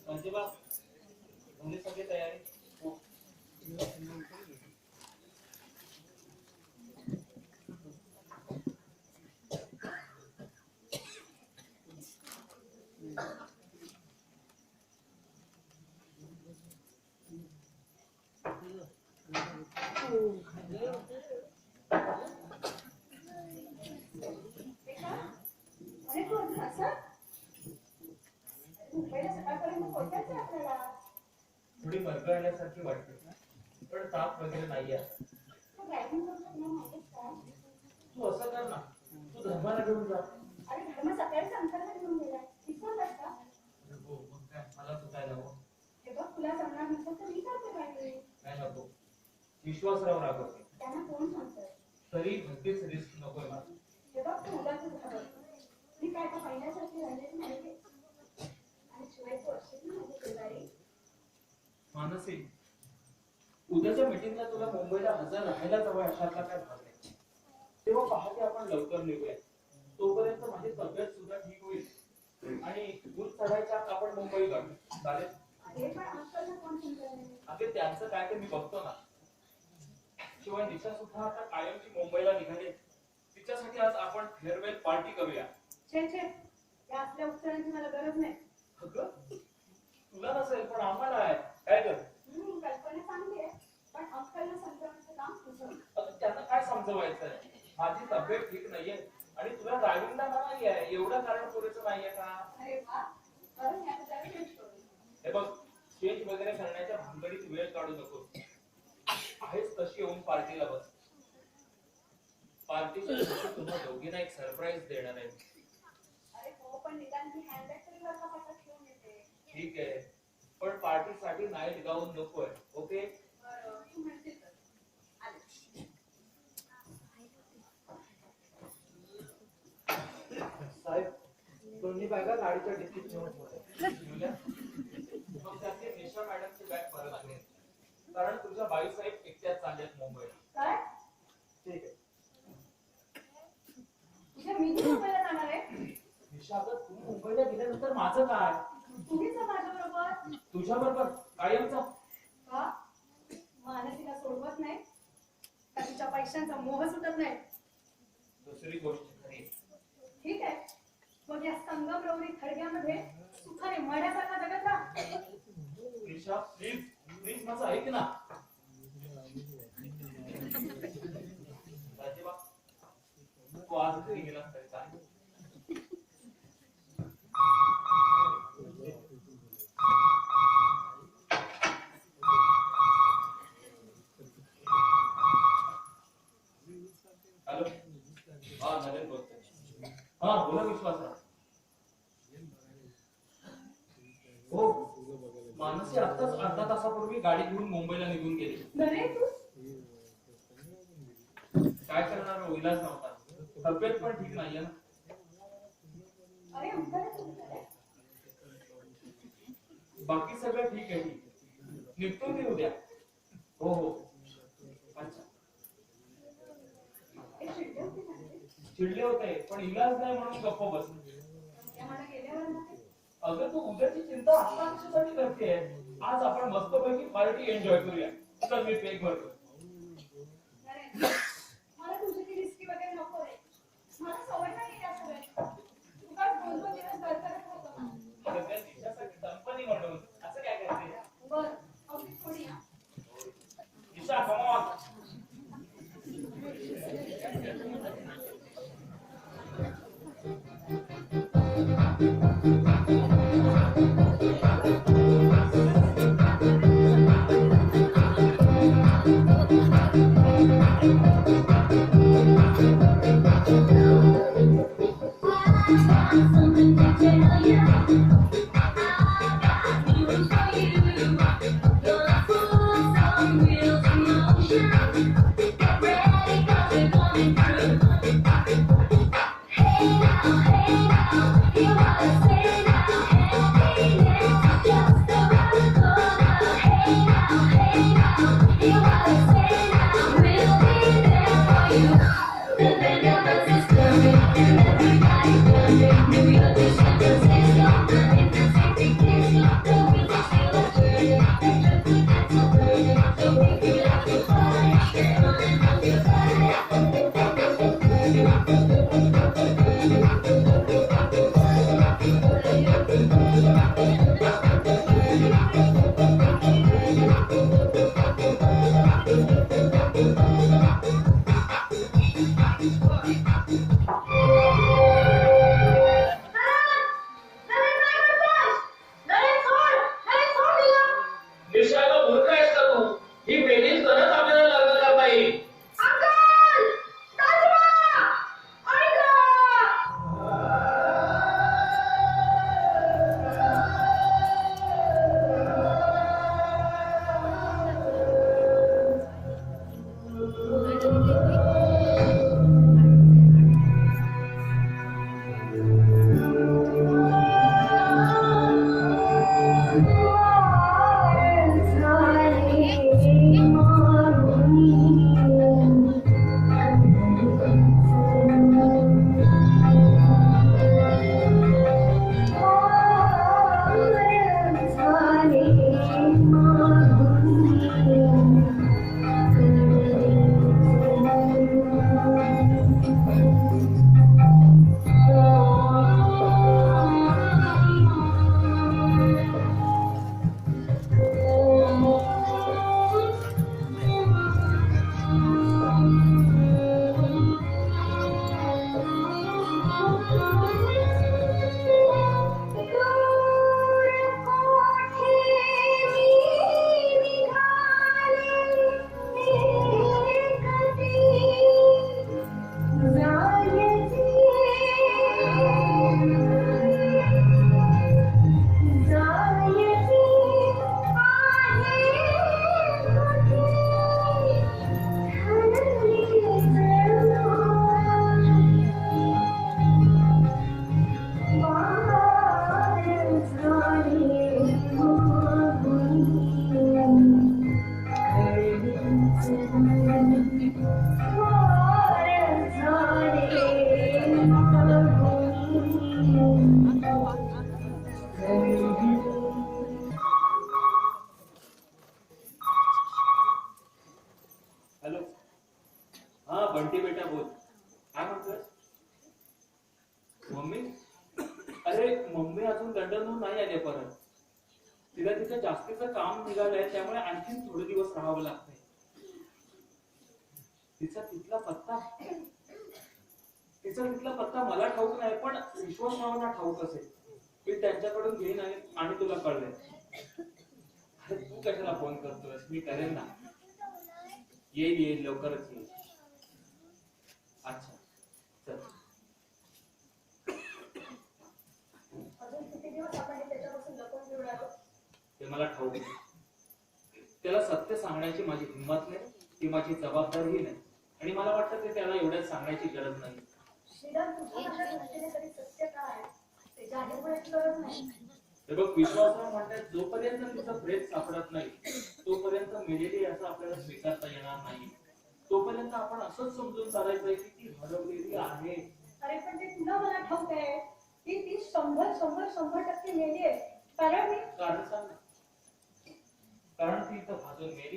संजयबा, झाली सगळी तयारी? हो. अरे तू अजून असं मुंबईला सकाळपर्यंत पोहोचायचं आहे आपल्याला. थोडी मरगळण्यासारखी वाटते, पण ताप वगैरे नाही आहे. तू ड्रायव्हिंग करू शकणार नाहीस का? तू असं कर ना, तू धर्माला घेऊन जा. अरे धर्म सकाळीच अंतरला घेऊन गेलाय. विसरलास का? हो, मग काय, मला चुकायला हवं. हे बघ तुला जमणार नसेल तर मी करते पाहिजे. नाही नको, विश्वासराव रागवते. त्यांना कोण सांगतोय? तरी भलतीच रिस्क नकोय मला. हे बघ तू उगाच घाबरतो. मी काय आता पहिल्यासारखी राहिलेली नाहीये. आणि शिवाय तू अशीच ना माझी शेजारी. मानसी, उद्याच्या मीटिंगला तुला मुंबईला हजर राहायला जवळ अशातला काय भाग नाही. तेव्हा पहाटे आपण लवकर निघूया. तोपर्यंत माझी तब्येत सुद्धा ठीक होईल आणि दूध चढायच्या आत आपण मुंबई गाठू. चालेल? अरे पण आजकाल कोण समजायला? अगे त्यांचं काय ते मी बघतो ना. शिवाय निशा सुद्धा आता कायमची मुंबईला निघाली. तिच्यासाठी आज आपण फेअरवेल पार्टी करूया. छे छे, या असल्या उत्तरांची मला गरज नाही. अगं, तुला नसेल पण आम्हाला आहे. काय कर? कल्पना चांगली आहे, पण अक्कलला समजावण्याचं काम तुझं. अगं त्यांना काय समजवायचंय? माझी तब्येत ठीक नाहीये आणि तुला ड्रायव्हिंगला नाही आहे एवढं कारण पुरेसं नाहीये का? अरे वा, करून या जरा चेंज करू. हे बघ, चेंज वगैरे करण्याच्या भानगडीत वेळ काढू नको. आहेच तशी येऊन पार्टीला बस. पार्टीच्या दिवशी तुम्हा दोघींना एक सरप्राईज देणार आहे. अरे हो, पण निदान मी हँडबॅग तरी वरचा पाठात ठेवून येते. ठीक आहे, पण पार्टीसाठी नाईट गाऊन नकोय. ओके? बरं, तू म्हणशील तर. आले. साहेब, दोन्ही बॅगा गाडीच्या डिकीत नेऊन ठेवा. जुल्या, मग त्यातली निशा मॅडमची बॅग परत आणेल. कारण तुझ्या बाईसाहेब एकट्याच चालल्यात मुंबईला. काय? ठीक आहे. तुझ्या मी मुंबईला जाणार आहे. निशा, अगं तू मुंबईला गेल्यानंतर माझं काय? तुम्हीच माझ्याबरोबर. तुझ्याबरोबर कायमचा? का? मानसीला सोडवत नाही का तिच्या पैशांचा मोह सुटत नाही? दुसरी गोष्ट खरी. ठीक आहे, मग या संगमरवरी खळग्यामध्ये सुखाने मड्यासारखा जगत राहा. निशा, प्लीज प्लीज माझं ऐक ना. राजीबा, तू आज घरी गेलास तरी चालेल. हॅलो, हा नरेन बोलतोय. हा बोला विश्वासराव. हो, मानसी आत्ताच अर्धा तासापूर्वी गाडी घेऊन मुंबईला निघून गेली. बरे तू? काय करणार हो, इलाज नव्हता. तब्येत पण ठीक नाहीये ना. अरे अंकल तुम्ही झाले? बाकी सगळं ठीक आहे. निघतो मी उद्या. हो हो. अच्छा, एक चिडले होते ना ते? चिडले होते पण इलाज नाही म्हणून गप्प बसले. त्या मला गेल्यावर नाही. अगं तू उद्याची चिंता आता कशासाठी करतेय? आज आपण मस्तपैकी पार्टी एन्जॉय करूया. चल मी पेक भरतो. अरे मला तुझी रिस्की वगैरे नको रे. मला सवय नाही या सगळ्याची. उगाच 2-2 दिवस दरदरत होतं ना. अगं त्या दिवसासाठी कंपनी म्हणून असं काय करते? बरं, ऑफिस थोडी हा. दिशा कमवा. Thank you. निशाला मूर्ख आहेस का तू? ही पेनीच तरच आपल्याला लग्न करता येईल. हॅलो, हा बंटी बेटा बोल. काय म्हणतोय? मम्मी? अरे मम्मी अजून लंडनहून नाही आले परत. तिला तिचं जास्तीचं काम निघालंय, त्यामुळे आणखीन थोडे दिवस राहावं लागतंय. तिचा तिथला पत्ता मला ठाऊक नाही, पण विश्वासरावांना ठाऊक असेल. मी त्यांच्याकडून घेईन आणि तुला कळवेन. अरे तू कशाला फोन करतोयस? मी करेन ना. येईल लवकरच येईल. अच्छा चल. अजून किती दिवस आपण त्याच्यापासून लपून ठेवून राहतो? ते मला ठाऊक आहे. त्याला सत्य सांगण्याची माझी हिंमत नाही, ती माझी जबाबदारीही नाही, आणि मला वाटतं ते त्याला एवढ्यात सांगण्याची गरज नाही. श्रीराम, तुझ्या माझ्या दृष्टीने तरी सत्य काय ते जाणीवण्याची गरज नाही. हे बघ, विश्वासावर म्हणतात जोपर्यंत तिचं प्रेत सापडत नाही तोपर्यंत मेलेली असं आपल्याला स्वीकारता येणार नाही. तोपर्यंत आपण असंच समजून चालायचंय की ती हरवलेली आहे. अरे पण ते तुला मला ठाऊक आहे की ती 100% मेली आहे. कारण सांग ना. कारण ती इथं भाजून मेली.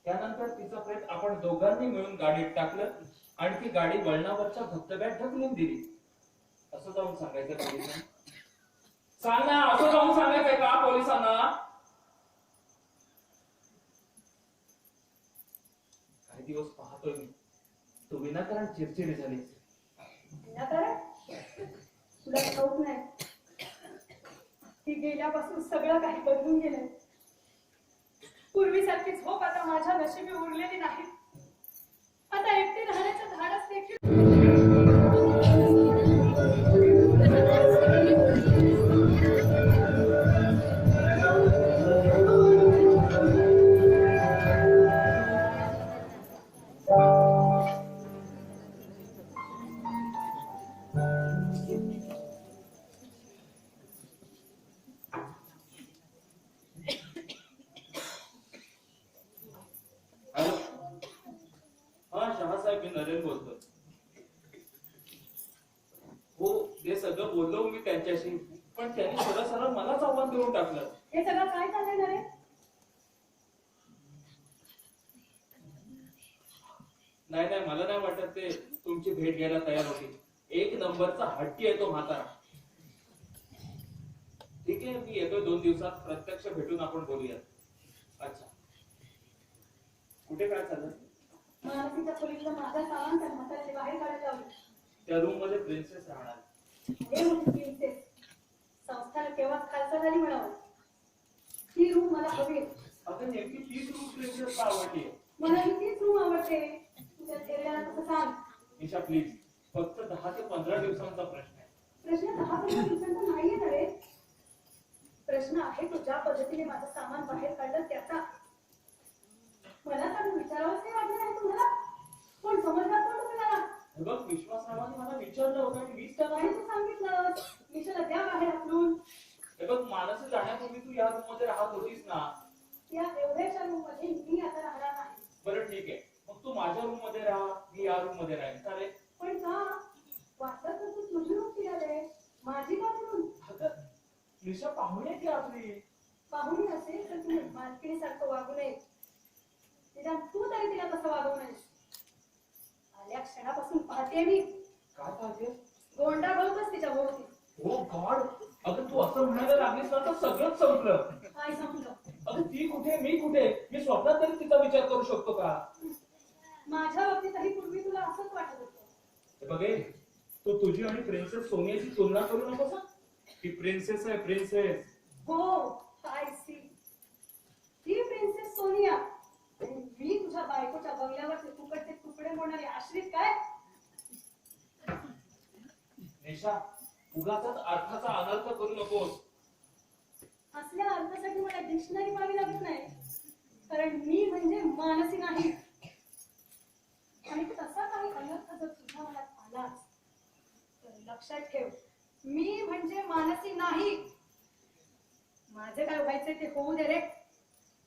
त्यानंतर तिचं प्रेत आपण दोघांनी मिळून गाडीत टाकलं आणि ती गाडी वळणावरच्या धबधब्यात ढकलून दिली. असं जाऊन सांगायचं पोलिसांना? सांग ना, असं जाऊन सांगायचंय का पोलिसांना? काही दिवस पाहतोय मी तू विनाकारण चिडचिडी झाली. विनाकारण? तुला ठाऊक नाही, ती गेल्यापासून सगळं काही बदलून गेलंय. पूर्वीसारखी झोप आता माझ्या नशिबी उरलेली नाही. आता एकटी राहण्याचं धाडस देखील शहासाहेब, मी नरेन बोलतोय. हो, ते सगळं बोललो मी त्यांच्याशी, पण त्यांनी सरळ सरळ मलाच आव्हान देऊन टाकलं. हे सगळं काय चाललंय ना रे? नाही नाही, मला नाही वाटत ते तुमची भेट घ्यायला तयार होती. एक नंबरचा हट्टी आहे तो म्हातारा. ठीक आहे, मी येतोय 2 दिवसात, प्रत्यक्ष भेटून आपण बोलूया. अच्छा, कुठे काय चाललं? मानसीच्या खोलीतलं माझं सामान त्या म्हाताऱ्याने बाहेर काढायला लावलं. त्या रूम मध्ये प्रिन्सेस राहणार. हे होते प्रिन्सेस. संस्थानं केव्हाच खालसा झाली म्हणावं. ही रूम मला हवी आहे. आता नेमकी तीच रूम प्रिन्सेसला आवडली. मला ही तीच रूम आवडते. तुझ्या चेहऱ्याला तसं सांग. निशा प्लीज, फक्त 10 ते 15 दिवसांचा प्रश्न आहे. प्रश्न 10-15 दिवसांचा नाहीये ना रे. प्रश्न आहे तो ज्या पद्धतीने माझं सामान बाहेर काढलं त्याचा. मला सांग, विचारावंच नाही वाटलं नाही तुम्हाला? पण समजणार कोण तुम्हाला? हे बघ, विश्वासरावांनी मला विचारलं होतं आणि मीच त्याला आणि तू सांगितलं मिशाला द्या बाहेर हाकलून. हे बघ, मानसी जाण्यापूर्वी तू या रूम मध्ये राहत होतीस ना. या एवढ्याशा रूम मध्ये मी आता राहणार नाही. बरं ठीक आहे, मग तू माझ्या रूम मध्ये राहा, मी या रूम मध्ये राहीन, चालेल? पण का? वाटलं तर तू तुझी रूम फिराले, माझी का म्हणून? अगं, निशा पाहुणे की आपली. पाहुणी असेल तर तुम्ही मालकिणीसारखं वागू नये. निदान तू तरी तिला कसं वागवू नये. आल्या क्षणापासून पाहते मी. काय पाहते? गोंडा गळतच तिच्या भोवती. ओ गॉड, अगं तू असं म्हणायला लागलीस ना तर सगळंच संपलं. काय संपलं? अगं ती कुठे, मी कुठे? मी स्वप्नात तरी तिचा विचार करू शकतो का? माझ्या बाबतीतही पूर्वी तुला असंच वाटत होतं. हे बघे, तू तुझी आणि प्रिन्सेस सोनियाची तुलना करू नकोस. ती प्रिन्सेस आहे, प्रिन्सेस. हो, आय सी. ही प्रिन्सेस सोनिया आणि मी तुझ्या बायकोच्या बंगल्यावरचे तुकडे तुकडे मोडणारे आश्रित काय? निशा, उगाच अर्थाचा अनर्थ करू नकोस. असल्या अर्थासाठी मला डिक्शनरी मागावी लागत नाही. कारण मी म्हणजे मानसी नाही. आणि तसा काही अनर्थ जर तुझ्या मनात आलाच तर लक्षात ठेव, मी म्हणजे मानसी नाही. माझे काय व्हायचंय ते होऊ दे रे.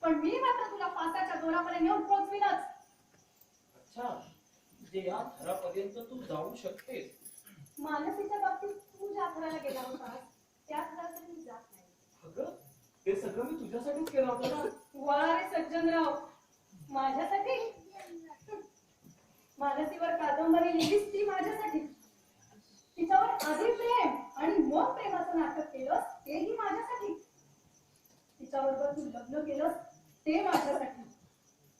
पण मी मात्र तुला फासाच्या दोरापर्यंत नेऊन पोहोचविलच. अच्छा, म्हणजे या थरापर्यंत तू जाऊ शकतेस. मानसीच्या बाबतीत तू ज्या घराला गेला होतास त्याच घरात मी जात नाही. अगं, ते सगळं मी तुझ्यासाठीच केलं होतं ना. वा रे सज्जनराव, माझ्यासाठी? मानसीवर कादंबरी लिहिलीस ती माझ्यासाठी. तिच्यावर आधी प्रेम आणि मग प्रेमाचं नाटक केलंस तेही माझ्यासाठी. तिच्याबरोबर तू लग्न केलंस ते माझ्यासाठी.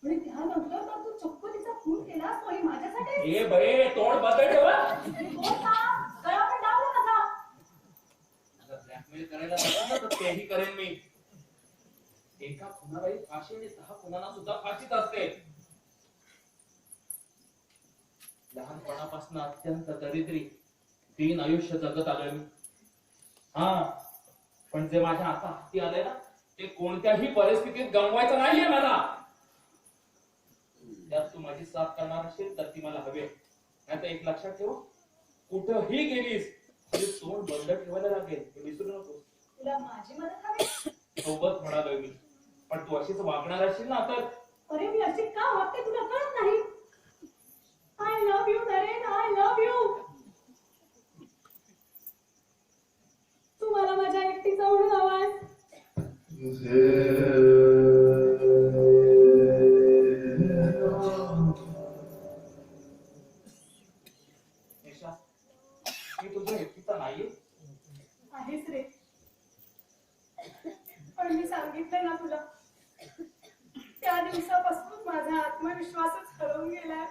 आणि त्यानंतर तर तू चक्क तिचा खून केलास तोही माझ्यासाठी. ए बये, तोंड बंद ठेवा. गळा पण डावला माझा. ब्लॅकमेल करायला लागला ना तर तेही करेन मी. एका खुनालाही फाशी आणि 10 खुनांना सुद्धा फाशीच असते. लहानपणापासून अत्यंत दरिद्री 3 आयुष्य जगत आलोय मी. हा, पण जे माझ्या आता हाती आलंय ना ते कोणत्याही परिस्थितीत गमवायचं नाहीये मला. त्यात तू माझी साथ करणार असेल तर ती मला हवी. नाही तर एक लक्षात ठेव, कुठंही गेलीस तरी तोंड बंद ठेवायला लागेल, हे विसरू नकोस. तुला माझी मदत हवी? सोबत म्हणालोय मी, पण तू अशीच वागणार असेल ना तर. अरे मी अशी का वागते तुला कळत नाही? I love you Naren, I love you. तू मला माझ्या एकटीचा म्हणून हवाय. निशा, मी तुझ्या एकटीचा नाहीये. आहेस रे. पण मी सांगितलंय ना तुला, त्या दिवसापासून माझा आत्मविश्वासच हरवून गेलाय.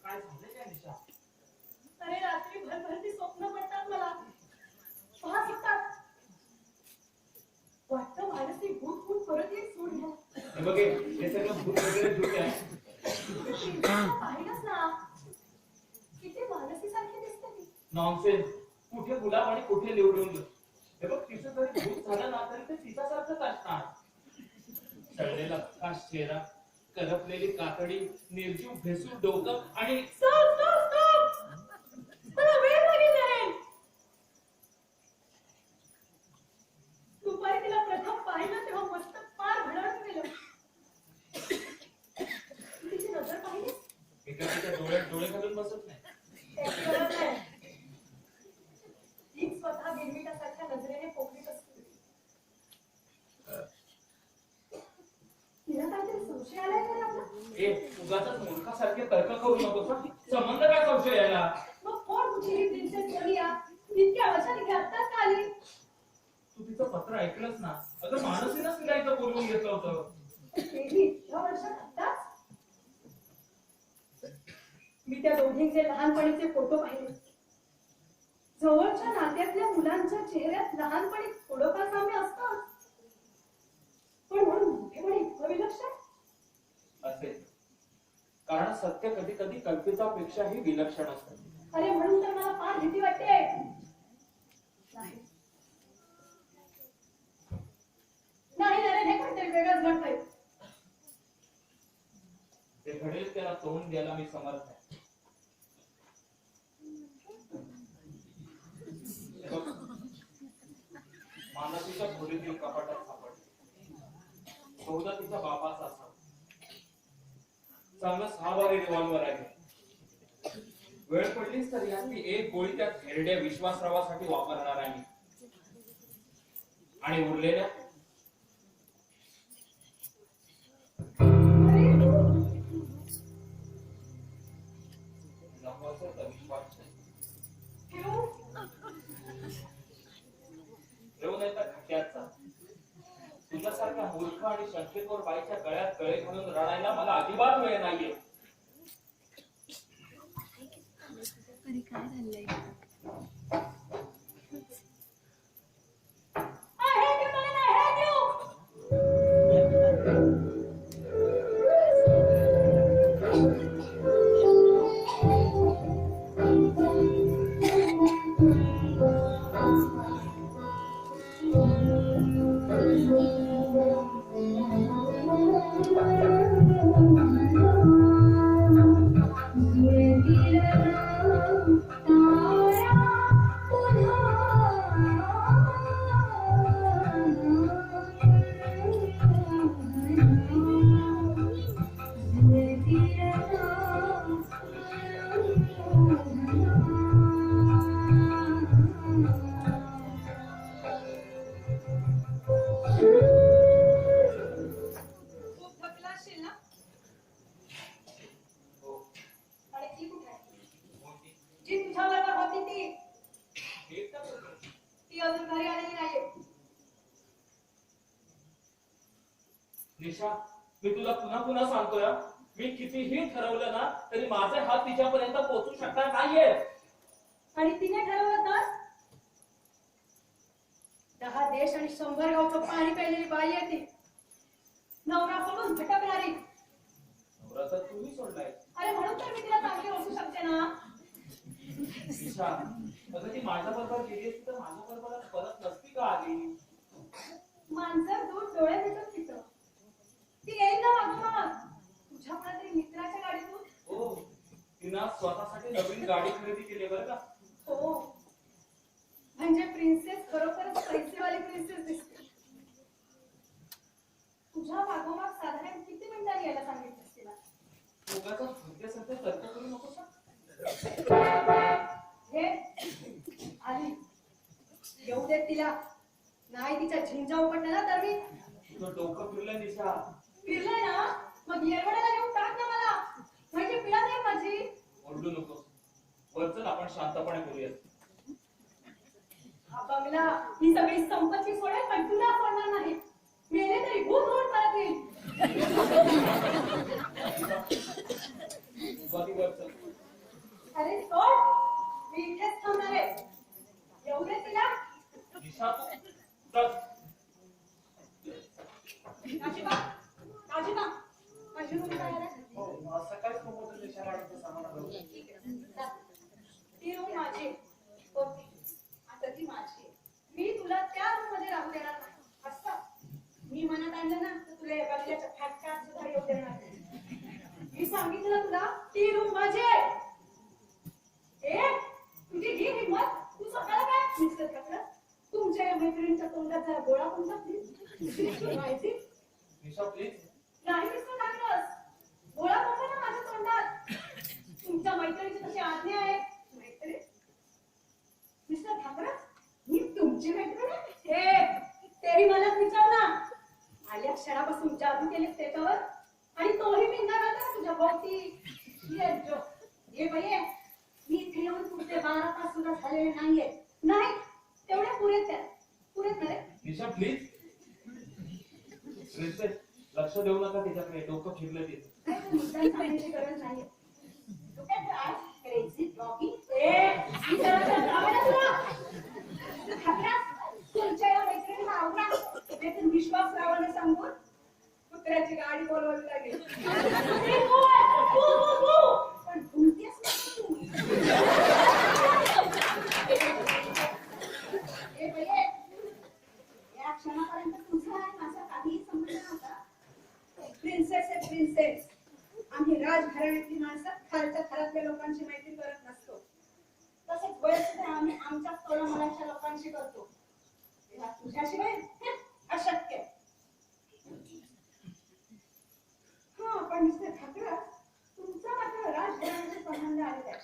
काय झालं काय निशा? अरे रात्री भरभरती स्वप्न पडतात मला. पहा सुटतात. वाटतं मानसी भूत भूत परत येईल सूड घ्या. हे बघे, हे सगळं भूत वगैरे झूट आहे. पाहिलंच ना, किती मानसी सारखी दिसते ती. नॉनसेन्स. कुठे गुलाब आणि कुठे निवडून. हे बघ, तिचं जरी भूत झालं ना तरी ते तिच्यासारखंच असणार. सडलेला प्रकाश चेहरा, करपलेली कातडी, निर्जीव भेसूर डोकं आणि स्टॉप स्टॉप स्टॉप. मला वेळ लागेल नरेन. उगाच मूर्खासारखे तर्क करू नकोस हं. संबंध काय संशय यायला? मग कोण तुझी ही प्रिन्सेस सोनिया इतक्या वर्षांनी आत्ताच का आली? तू तिचं पत्र ऐकलंच ना? अगं मानसीनच तिला इथं बोलवून घेतलं होतं. तेही इतक्या वर्षात आत्ताच? मी त्या दोघींचे लहानपणीचे फोटो पाहिले. जवळच्या नात्यातल्या मुलांच्या चेहऱ्यात लहानपणी थोडंफार साम्य असतं, पण म्हणून मोठेपणी इतकं विलक्षण असेल, कारण सत्य कधी कधी कल्पितापेक्षाही विलक्षण असतं. अरे म्हणून तर मला फार भीती वाटते. नाही नाही नाही, हे काहीतरी वेगळंच घडतंय. ते घडेल त्याला तोंड द्यायला मी समर्थ आहे. हे बघ, मानसीच्या खोलीतील कपाटात सापडले. बहुधा तिच्या बापाचा असावा. चांगलं 6 बारी रिव्हॉल्वर आहे. वेळ पडलीच तर यातली एक गोळी त्या थेरड्या विश्वासरावासाठी वापरणार आहे मी. आणि उरलेल्या जमवायचा विश्वास येऊ नये तर खट्याचा. तुझ्यासारख्या मूर्ख आणि शंकेखोर बाईच्या गळ्यात गळे म्हणून रडायला मला अजिबात वेळ नाहीये. अरे काय झालंय? निशा, मी तुला पुन्हा पुन्हा सांगतोय, मी कितीही ठरवलं ना तरी माझे हात तिच्यापर्यंत पोहोचू शकणार नाहीये. आणि तिने ठरवलं तर 10 देश आणि 100 गावचं पाणी प्यायलेली बाई आहे ती. नवरा सोडून भटकणारी. नवरा तर तुम्ही सोडलाय. अरे म्हणून तर मी तिला चांगली ओळखू शकते ना. निशा, अगं ती माझ्याबरोबर गेली असती तर माझ्याबरोबर परत नसती का आली? मांजर दूध डोळे भेटत तिथं. ती येईल ना मागोमाग तुझ्या कोणतरी मित्राच्या गाडीतून. हो, तिनं स्वतःसाठी नवीन गाडी खरेदी केली बरं का. हो, म्हणजे प्रिन्सेस खरोखरच पैसेवाली प्रिन्सेस दिसते. तुझ्या मागोमाग साधारण किती मिनिटांनी यायला सांगितलं तिला? उगाच भुरक्यासारखं तर्क करू नकोस हं. हे आली, येऊ देत तिला. नाही तिच्या झिंजा उपटल्या ना तर मी. तुझं डोकं फिरलं निशा. फिरलंय ना मग येरवड्याला येऊन टाक ना मला, म्हणजे पिढा नाही माझी. ओरडू नकोस. वर चल, आपण शांतपणे बोलूयात. हा बंगला, ही सगळी संपत्ती सोडेल पण तुला सोडणार नाही. मेले तरी भूत होऊन परत येईल. वर चल. अरे सोड, मी इथेच थांबणार आहे. येऊ दे तिला. निशा, तू चल. काशीबा, काशीबा, माझी मुलगी तयार आहे. हो, सकाळीच मुंबईतून निशा मॅडमचं सामान आलं होतं. ठीक आहे. जा. ती रूम माझी होती, आता ती माझी आहे. मी तुला त्या रूम मध्ये राहू देणार नाही. असं मी मनात आणलं ना तर तुला या बंगल्याच्या फटका सुद्धा येऊ देणार नाही. मी सांगितलं तुला, ती रूम माझी आहे. ए, तुझी ही हिंमत, तू स्वतःला काय मिस्टर कपडा? तुमच्या या मैत्रिणीच्या तोंडात जरा गोळा कोणता प्लीज माहिती निशा, प्लीज. नाही मिस्टर डायग्नोस, गोळा कोणता ना माझ्या तोंडात. तुमच्या मैत्रिणीची तशी आज्ञा आहे. मैत्रीण मिस्टर ठाकरे, मी तुमची मैत्रीण आहे? तेही मलाच विचार ना. आल्या क्षणापासून जादू केले त्याच्यावर आणि तोही मी न घालता तुझ्या भोवती निशा प्लीज. प्रिन्सेस लक्ष देऊ नका तिच्याकडे, डोकं फिरलं तिचं. काय तू मुद्दाम सांगण्याची गरज नाहीये. Look at that crazy doggy. मी जरा तर लावायला तुला. खात्रा, तुमच्या या मैत्रिणीला आवडला. ते तर विश्वास लावायला सांगून कुत्र्याची गाडी बोलवावी लागेल. ए, बोल. पण भुलतेस ना तू. ए, बये, या क्षणापर्यंत तुझा आणि माझा काहीही संबंध नव्हता. प्रिन्सेस आहे प्रिन्सेस. आम्ही राजघराण्यातली माणसं खालच्या थरातल्या लोकांची मैत्री करत नसतो. तसेच वयस्कर आम्ही आमच्या तोडामोडाच्या लोकांशी करतो. तेव्हा तुझ्याशिवाय अशक्य. हा, पण मिस्टर ठाकरा, तुमचा मात्र राजघराण्याचे संबंध आलेले आहे.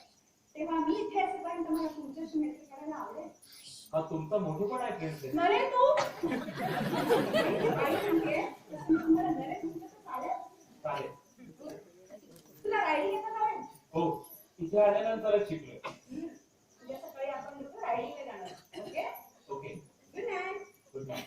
तेव्हा मी इथे असेपर्यंत मला तुमच्याशी मैत्री करायला आवडेल. हा तुमचा मोठेपण आहे प्रिन्सेस. नरेन तू आई म्हणते तसं तुम्हाला नरेन तुमचं चालेल. चालेल. तुला रायडिंग येतं का? हो, इथे आल्यानंतरच शिकलोय. उद्या सकाळी आपण लोक रायडिंगला जाणार. Okay okay, good night. Good night.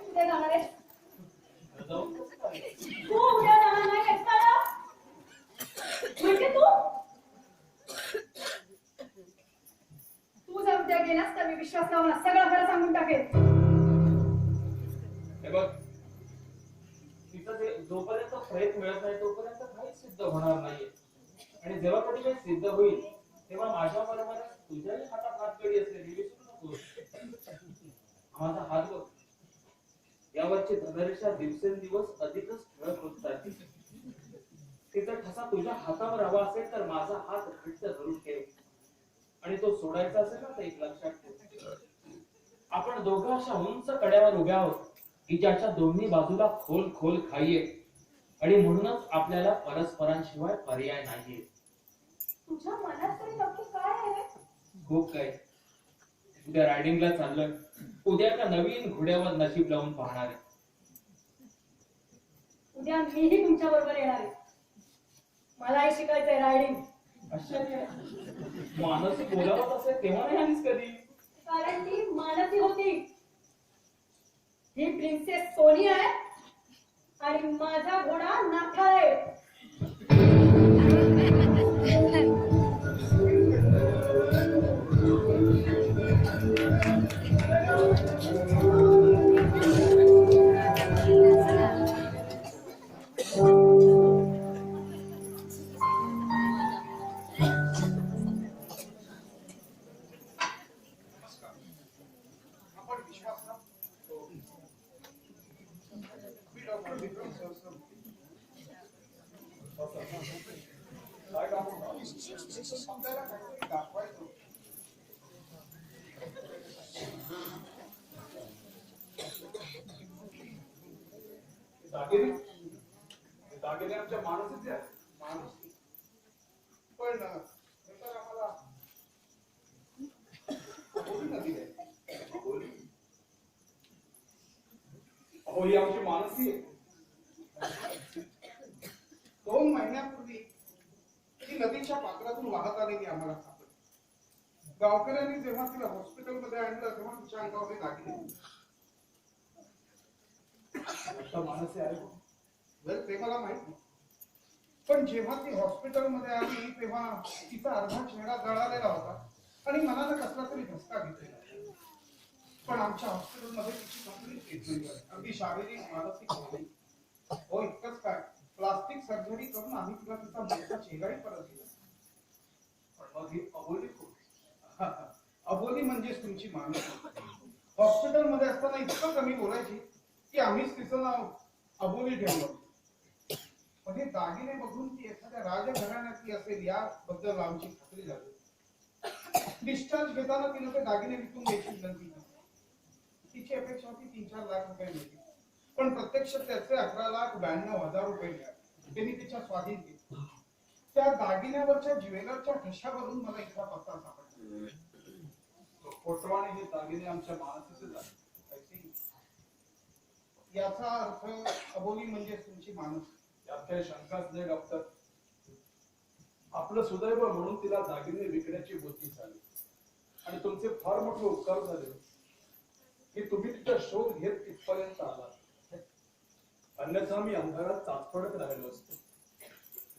उद्या जाणार आहेस? जाऊ. तू उद्या जाणार नाही आहेस का? म्हणजे तू जर उद्या गेलास तर मी विश्वास लावून सगळं खरं सांगून टाकेल. हे बघ, तिचं ते जोपर्यंत प्रयत्न मिळत नाही तोपर्यंत काहीच सिद्ध होणार नाहीये. आणि जेव्हा कधी काही सिद्ध होईल तेव्हा माझ्या बरोबर तुझ्याही हातात हातकडी असेल हे विसरू नको. माझा हात बघ, यावरची धनरेषा दिवसेंदिवस अधिकच ठळक होत जाते. तिचा ठसा तुझ्या हातावर हवा असेल तर माझा हात घट्ट धरून ठेव. आणि तो सोडायचा असेल ना तर एक लक्षात ठेव, आपण दोघं अशा उंच कड्यावर उभ्या आहोत की ज्याच्या दोन्ही बाजूला खोल खोल खाई आहे. आणि म्हणूनच आपल्याला परस्परांशिवाय पर्याय नाहीये. तुझ्या मनात तरी नक्की काय आहे? खूप काय. उद्या रायडिंगला चाललोय. उद्या एका नवीन घोड्यावर नशीब लावून पाहणार आहे. उद्या मीही तुमच्या बरोबर येणार आहे. मलाही शिकायचंय रायडिंग. आश्चर्य, मानसी बोलावत असेल तेव्हा नाही आलीस कधी? कारण ती मानसी होती. ही प्रिन्सेस सोनी आहे आणि माझा घोडा नाथा आहे. आपण विश्वास ना? मी डॉक्टर विक्रम सरसम. काय काम होतं? आपल्याला काहीतरी दाखवायचं. दागिने दागिने आमच्या मानसीचे आहेत. मानसी पण हे तर आम्हाला अबोली नदी आहे. अबोली अबोली आमची मानसी आहे. 2 महिन्यापूर्वी ती नदीच्या पात्रातून वाहत आलेली आम्हाला सापडली. गावकऱ्यांनी जेव्हा तिला हॉस्पिटलमध्ये आणलं तेव्हा तिच्या अंगावर दागिने मानसी आहे. वेल ते मला माहित नाही, पण जेव्हा ती हॉस्पिटलमध्ये आली तेव्हा तिचा अर्धा चेहरा जळालेला होता आणि मनाला कसला तरी धसका घेतलेला. पण आमच्या हॉस्पिटलमध्ये तिची कंप्लीट ट्रीटमेंट झाली, अगदी शारीरिक मानसिक होती. हो, इतकंच काय, प्लास्टिक सर्जरी करून आम्ही तिला तिचा मोठा चेहराही परत दिला. पण मग ही अबोली खूप अबोली म्हणजेच तुमची मानसी. हॉस्पिटलमध्ये असताना इतकं कमी बोलायची की आम्हीच तिचं नाव अबोली ठेवलं. म्हणजे दागिने बघून ती एखाद्या राजघराण्यातली असेल याबद्दल आमची खात्री झाली. डिस्चार्ज घेताना तिने ते दागिने विकून द्यायची विनंती केली. तिची अपेक्षा होती 3-4 लाख रुपये मिळतील, पण प्रत्यक्ष त्याचे 18,92,000 रुपये मिळाले. त्यांनी तिच्या स्वाधीन केले. त्या दागिन्यावरच्या ज्वेलरच्या ठशावरून मला इथला पत्ता सापडला. फोटोवाने हे दागिने आमच्या मानसीचे झाले. याचा अर्थ अबोली म्हणजे तुमची माणूस. यात काही शंकाच नाही डॉक्टर. आपलं सुदैव म्हणून तिला दागिने विकण्याची बुद्धी झाली आणि तुमचे फार मोठे उपकार झाले की तुम्ही तिचा शोध घेत तिथपर्यंत आला. अन्यथा मी अंधारात चाचपडत राहिलो असतो.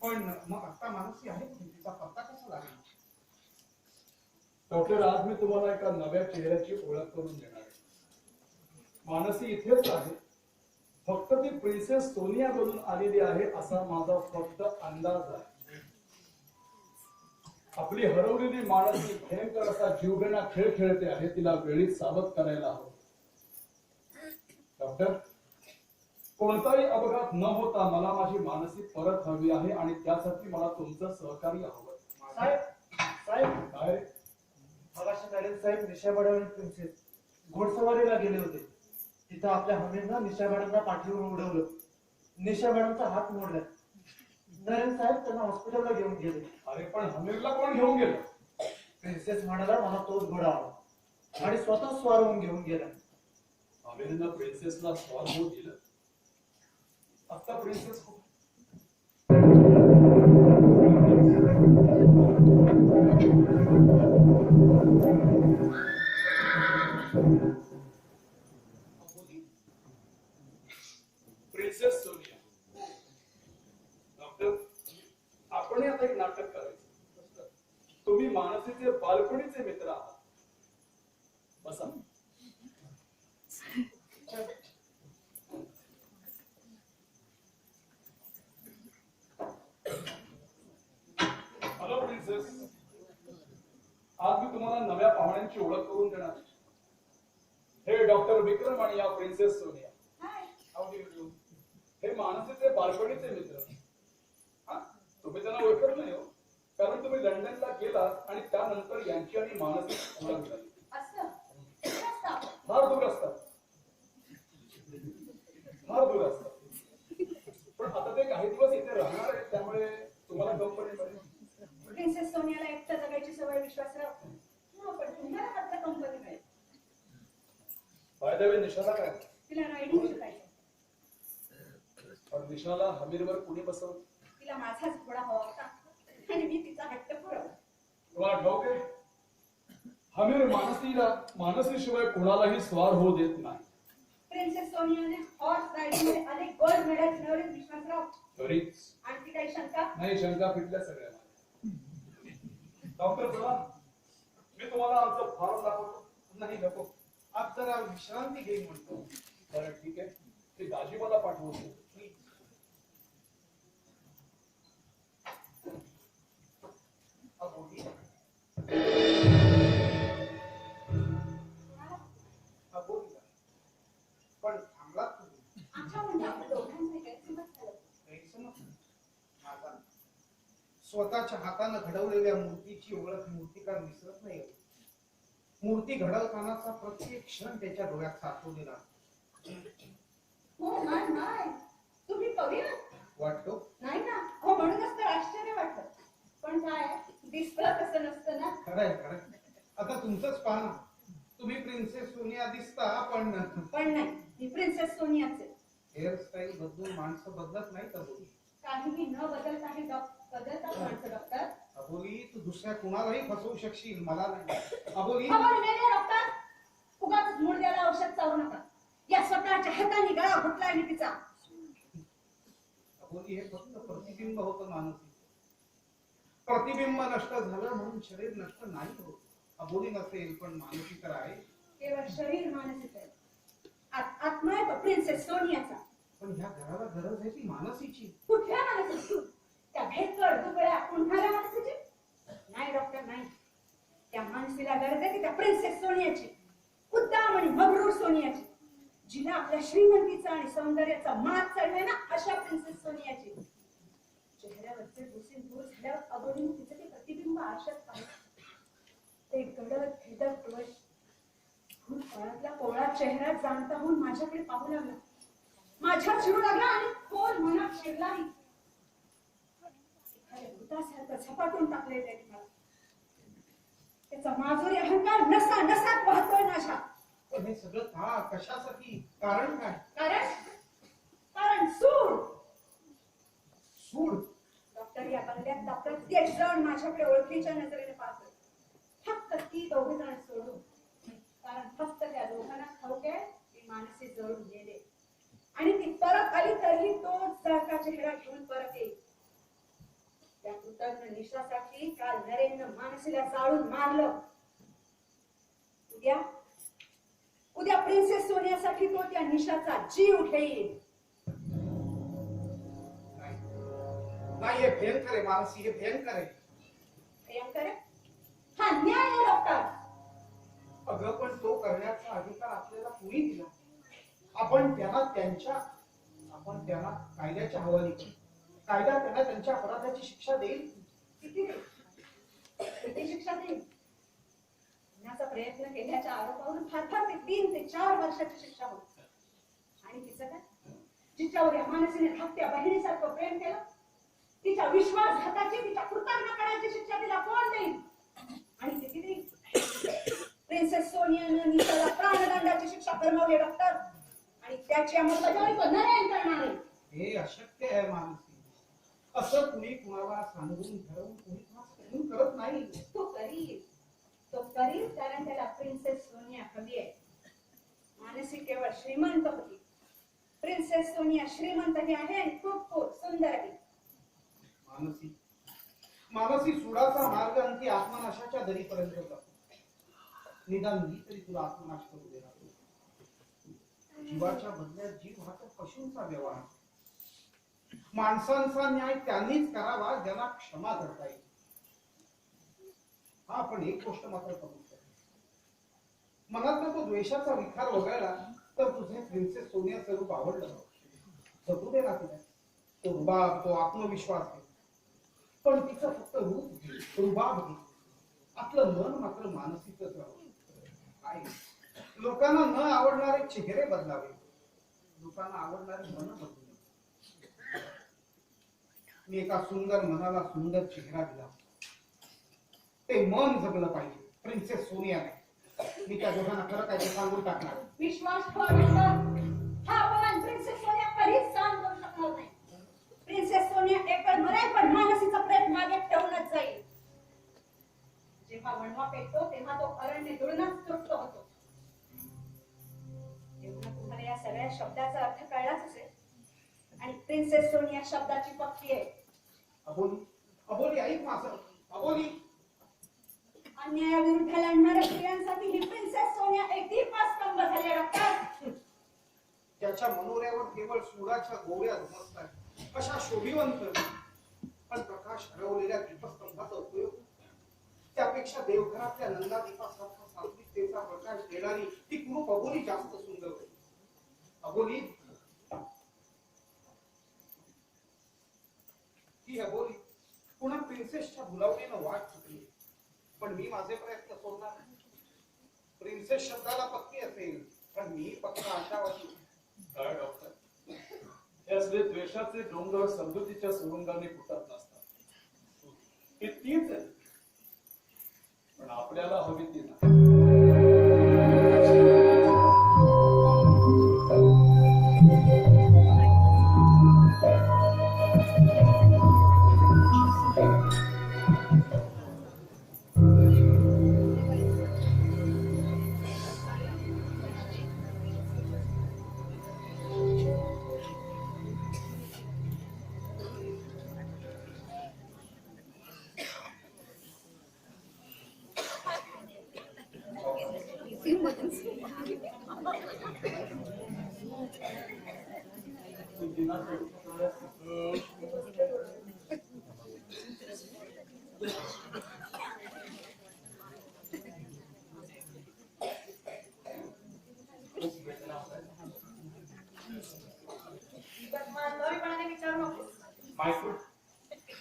पण मग आता मानसी आहे कुठे? तिचा पत्ता कसा लागेल? डॉक्टर, आज मी तुम्हाला एका नव्या चेहऱ्याची ओळख करून देणार आहे. मानसी इथेच आहे, फक्त ती प्रिन्सेस सोनिया बनून आलेली आहे असा माझा फक्त अंदाज आहे. आपली हरवलेली मानसी भयंकर असा जीवघेणा खेळ खेळते आहे. तिला वेळीच सावध करायला हवं. डॉक्टर, कोणताही अपघात न होता मला माझी मानसी परत हवी आहे आणि त्यासाठी मला तुमचं सहकार्य हवं. साहेब साहेब काय? मगाशी नरेन साहेब निशा मॅडम आणि प्रिन्सेस घोडसवारीला गेले होते. तिथं आपल्या हमीरनं निशा मॅडमला पाठीवर उडवलं. निशा मॅडमचा हात मोडला. नरेन साहेब त्यांना हॉस्पिटलला घेऊन गेले. अरे पण हमीरला कोण घेऊन गेलं? प्रिन्सेस म्हणाला मला तोच घोडा हवा आणि स्वतः स्वार होऊन घेऊन गेला. हमीरनं प्रिन्सेसला स्वार होऊ दिलं. आता प्रिन्सेस प्रिन्सेस सोनिया. डॉक्टर, आपण आता एक नाटक करायचं. तुम्ही मानसीचे बालपणीचे मित्र आहात. बसा. हॅलो प्रिन्सेस, आज मी तुम्हाला नव्या पाहुण्यांची ओळख करून देणार आहे. हे डॉक्टर विक्रम आणि या princess Sonia. High. How do you do? हे मानसीचे बालपणीचे मित्र. हा, तुम्ही त्यांना ओळखत नाही हो, कारण तुम्ही लंडनला गेलात आणि त्यानंतर यांची आणि मानसीची ओळख झाली. असं कुठे असता? फार दूर असतात, फार दूर असतात. पण आता ते काही दिवस इथे राहणार आहेत, त्यामुळे तुम्हाला कंपनी मिळेल. प्रिन्सेस सोनियाला एकटा जगायची सवय विश्वासराव. हा, पण तुम्हाला मात्र कंपनी मिळेल. बाय द वे, निशाला काय? तिला रायडिंग शिकायचं. पण निशाला हमीरवर कुणी बसवलं? तिला माझाच घोडा हवा होता आणि मी तिचा हट्ट पुरवला. तुम्हाला ठाऊक आहे, हमीर मानसीशिवाय कोणालाही स्वार होऊ देत नाही. प्रिन्सेस सोनियाने हॉर्स रायडिंग मध्ये अनेक गोल्ड मेडल्स मिळवले विश्वासराव. तरीच आणखी काही शंका? नाही, शंका फिटल्या सगळ्या. डॉक्टर, चला मी तुम्हाला आमचं फार्म दाखवतो. नाही नको, आज जरा विश्रांती घेईन म्हणतो. बरं ठीक आहे, ते दाजी मला पाठवतो. अबोली पण थांबलात तुम्ही. आमच्या म्हणजे आपल्या दोघांचे गैरसमज झालं. गैरसमज? माझा स्वतःच्या हातानं घडवलेल्या मूर्तीची ओळख मूर्तिकार विसरत नाही. मूर्ती घडवतानाचा प्रत्येक क्षण त्याच्या डोळ्यात साठवलेला हो नाही नाही, तुम्ही कवी ना? वाटतो. नाही ना, हो म्हणूनच तर आश्चर्य वाटलं. पण काय दिसतं तसं नसतं ना. खरंय खरंय. आता तुमचंच पाहा ना, तुम्ही प्रिन्सेस सोनिया दिसता, पण नाही, ही प्रिन्सेस सोनियाचे. हेअरस्टाईल बदलून माणसं बदलत नाही. अबोली काहीही न बदलताही बदलतात माणसं डॉक्टर. अबोली, तू दुसऱ्या कुणालाही फसवू शकशील, मला नाही. अबोली खबर मेले डॉक्टर. उगाच मूळ द्यायला औषध चावू नका. या स्वतःच्या हाताने गळा घुटलाय मी तिचा. अबोली, हे फक्त प्रतिबिंब होतं मानसी. प्रतिबिंब नष्ट झालं म्हणून शरीर नष्ट नाही होत. अबोली नसेल, पण मानसी तर आहे. केवळ शरीर मानसिक आहे. आत्मा आहे तो प्रिन्सेस सोनियाचा. पण ह्या घराला गरज आहे ती मानसीची. कुठल्या मानसीची? त्या भेदकड दुबळ्या कुंठाल्या मानसीची? नाही डॉक्टर, नाही. त्या मानसीला गरज आहे त्या प्रिन्सेस सोनियाची, उद्दाम आणि मगरूर सोनियाची, जिला आपल्या श्रीमंतीचा आणि सौंदर्याचा मात चढलाय ना, अशा प्रिन्सेस सोनियाची. चेहऱ्यावरचे भुसीन दूर झाल्यावर अबोलीने तिचं ते प्रतिबिंब आरशात पाहिलं. ते गडद भेदक डोळे फळातल्या कोवळा चेहरा जाणता होऊन माझ्याकडे पाहू लागला. माझ्या चिडू लागला आणि खोल मनात शिरलाही. एखाद्या भूतासारखं झपाटून टाकले त्याने मला. त्याचा माजुरी अहंकार नसा नसात वाहतोय माझ्या. पण हे सगळं का, कशासाठी, कारण काय? कारण प्रत्येक जण माझ्याकडे ओळखीच्या नजरेने पाहतोय. फक्त ती दोघे जण सोडून, कारण फक्त त्या दोघांना ठाऊक आहे की मानसी जळून गेले आणि ती परत आली तरी तोच सारखा चेहरा घेऊन परत येईल. त्या कृतज्ञ निशासाठी काल नरेंद्र मानसीला जाळून मारलं. उद्या उद्या प्रिन्सेस सोनियासाठी तो त्या निशाचा जीव घेईल. नाही, हे भयंकर आहे मानसी, हे भयंकर आहे. भयंकर आहे? हा न्याय आहे डॉक्टर. अगं पण तो करण्याचा अधिकार आपल्याला कोणी दिला? आपण त्यांना कायद्याच्या हवाली करू. कायदा त्यांना त्यांच्या अपराधाची शिक्षा देईल. किती शिक्षा देईल? न्यायाचा प्रयत्न केल्याच्या आरोपावरून फार फार 3 ते 4 वर्षाची शिक्षा होती. आणि तिचं काय? जिच्यावर या मानसीने धाकट्या बहिणीसारखं प्रेम केलं, तिच्या विश्वासघाताची, तिच्या कृतज्ञपणाची शिक्षा तिला कोण देईल? आणि किती देईल? प्रिन्सेस सोनियानं निशाला प्राणदंडाची शिक्षा फरमावली डॉक्टर, आणि त्याची अंमलबजावणी तो नरेन करणार आहे. हे अशक्य आहे मानसी. असं कुणी कुणाला सांगून ठरवून कुणी करत नाही. तो करील कारण त्याला प्रिन्सेस सोनिया हवी आहे. मानसी केवळ श्रीमंत होती. प्रिन्सेस सोनिया श्रीमंतही आहे आणि खूप खूप सुंदर आहे. मानसी सुडाचा मार्ग आणि ती आत्मनाशाच्या दरीपर्यंत जातो. निदान मी तरी तुला आत्मनाश करू देणार. जीवाच्या बदल्यात जीव हा तर पशूंचा व्यवहार. माणसांचा न्याय त्यांनीच करावा ज्यांना क्षमा करता येईल. हा, पण एक गोष्ट मात्र कबूल कर. मनातला तो द्वेषाचा विखार वगळला तर तुझे प्रिन्सेस सोनियाचं रूप आवडलं. जगू दे ना तिला. तो रुबाब, तो आत्मविश्वास घे, पण तिचं फक्त रूप घे, रुबाब घे. आपलं मन मात्र मानसीच राहू. काय लोकांना न आवडणारे चेहरे बदलावे, लोकांना आवडणारे मन बदलू. मी एका सुंदर मनाला सुंदर चेहरा दिला. ते मन जगलं पाहिजे. प्रिन्सेस सोनिया नाही. मी त्या दोघांना खरं काय ते सांगून टाकणार. विश्वास ठेवा डॉक्टर. हा अपमान प्रिन्सेस सोनिया कधीच सहन करू शकणार नाही. प्रिन्सेस सोनिया एकतर मरेल, पण मानसीचा प्रेम मागे ठेवूनच जाईल. जेव्हा वणवा पेटतो तेव्हा तो अरण्य दुळूनच तुटतो होतो. तेव्हा तुम्हाला या सगळ्या शब्दाचा अर्थ कळलाच असेल. आणि प्रिन्सेस सोनिया शब्दाची पक्की आहे. अबोली ऐक माझं. अबोली, अन्यायाविरुद्ध लढणाऱ्या स्त्रियांसाठी ही प्रिन्सेस सोनिया एक दीपस्तंभ झाली डॉक्टर. ज्याच्या मनोऱ्यावर केवळ सुडाच्या गोळ्या उमटतात अशा शोभिवंत पण प्रकाश हरवलेल्या दीपस्तंभाचा उपयोग. त्यापेक्षा देवघरातल्या नंदा दीपासारखा सात्विकतेचा प्रकाश देणारी ती कुरूप अबोली जास्त सुंदर होती. अबोली, ही अबोली पुन्हा प्रिन्सेसच्या भुलावणीनं वाट चुकली. पण मी माझे प्रयत्न सोडणार नाही. प्रिन्सेस शब्दाला पक्की असेल, पण मी पक्का आशावादी. काय डॉक्टर, हे असले द्वेषाचे डोंगर समजुतीच्या सुरुंगाने फुटत नसतात. हे तीच आहे, पण आपल्याला हवी ती नाही.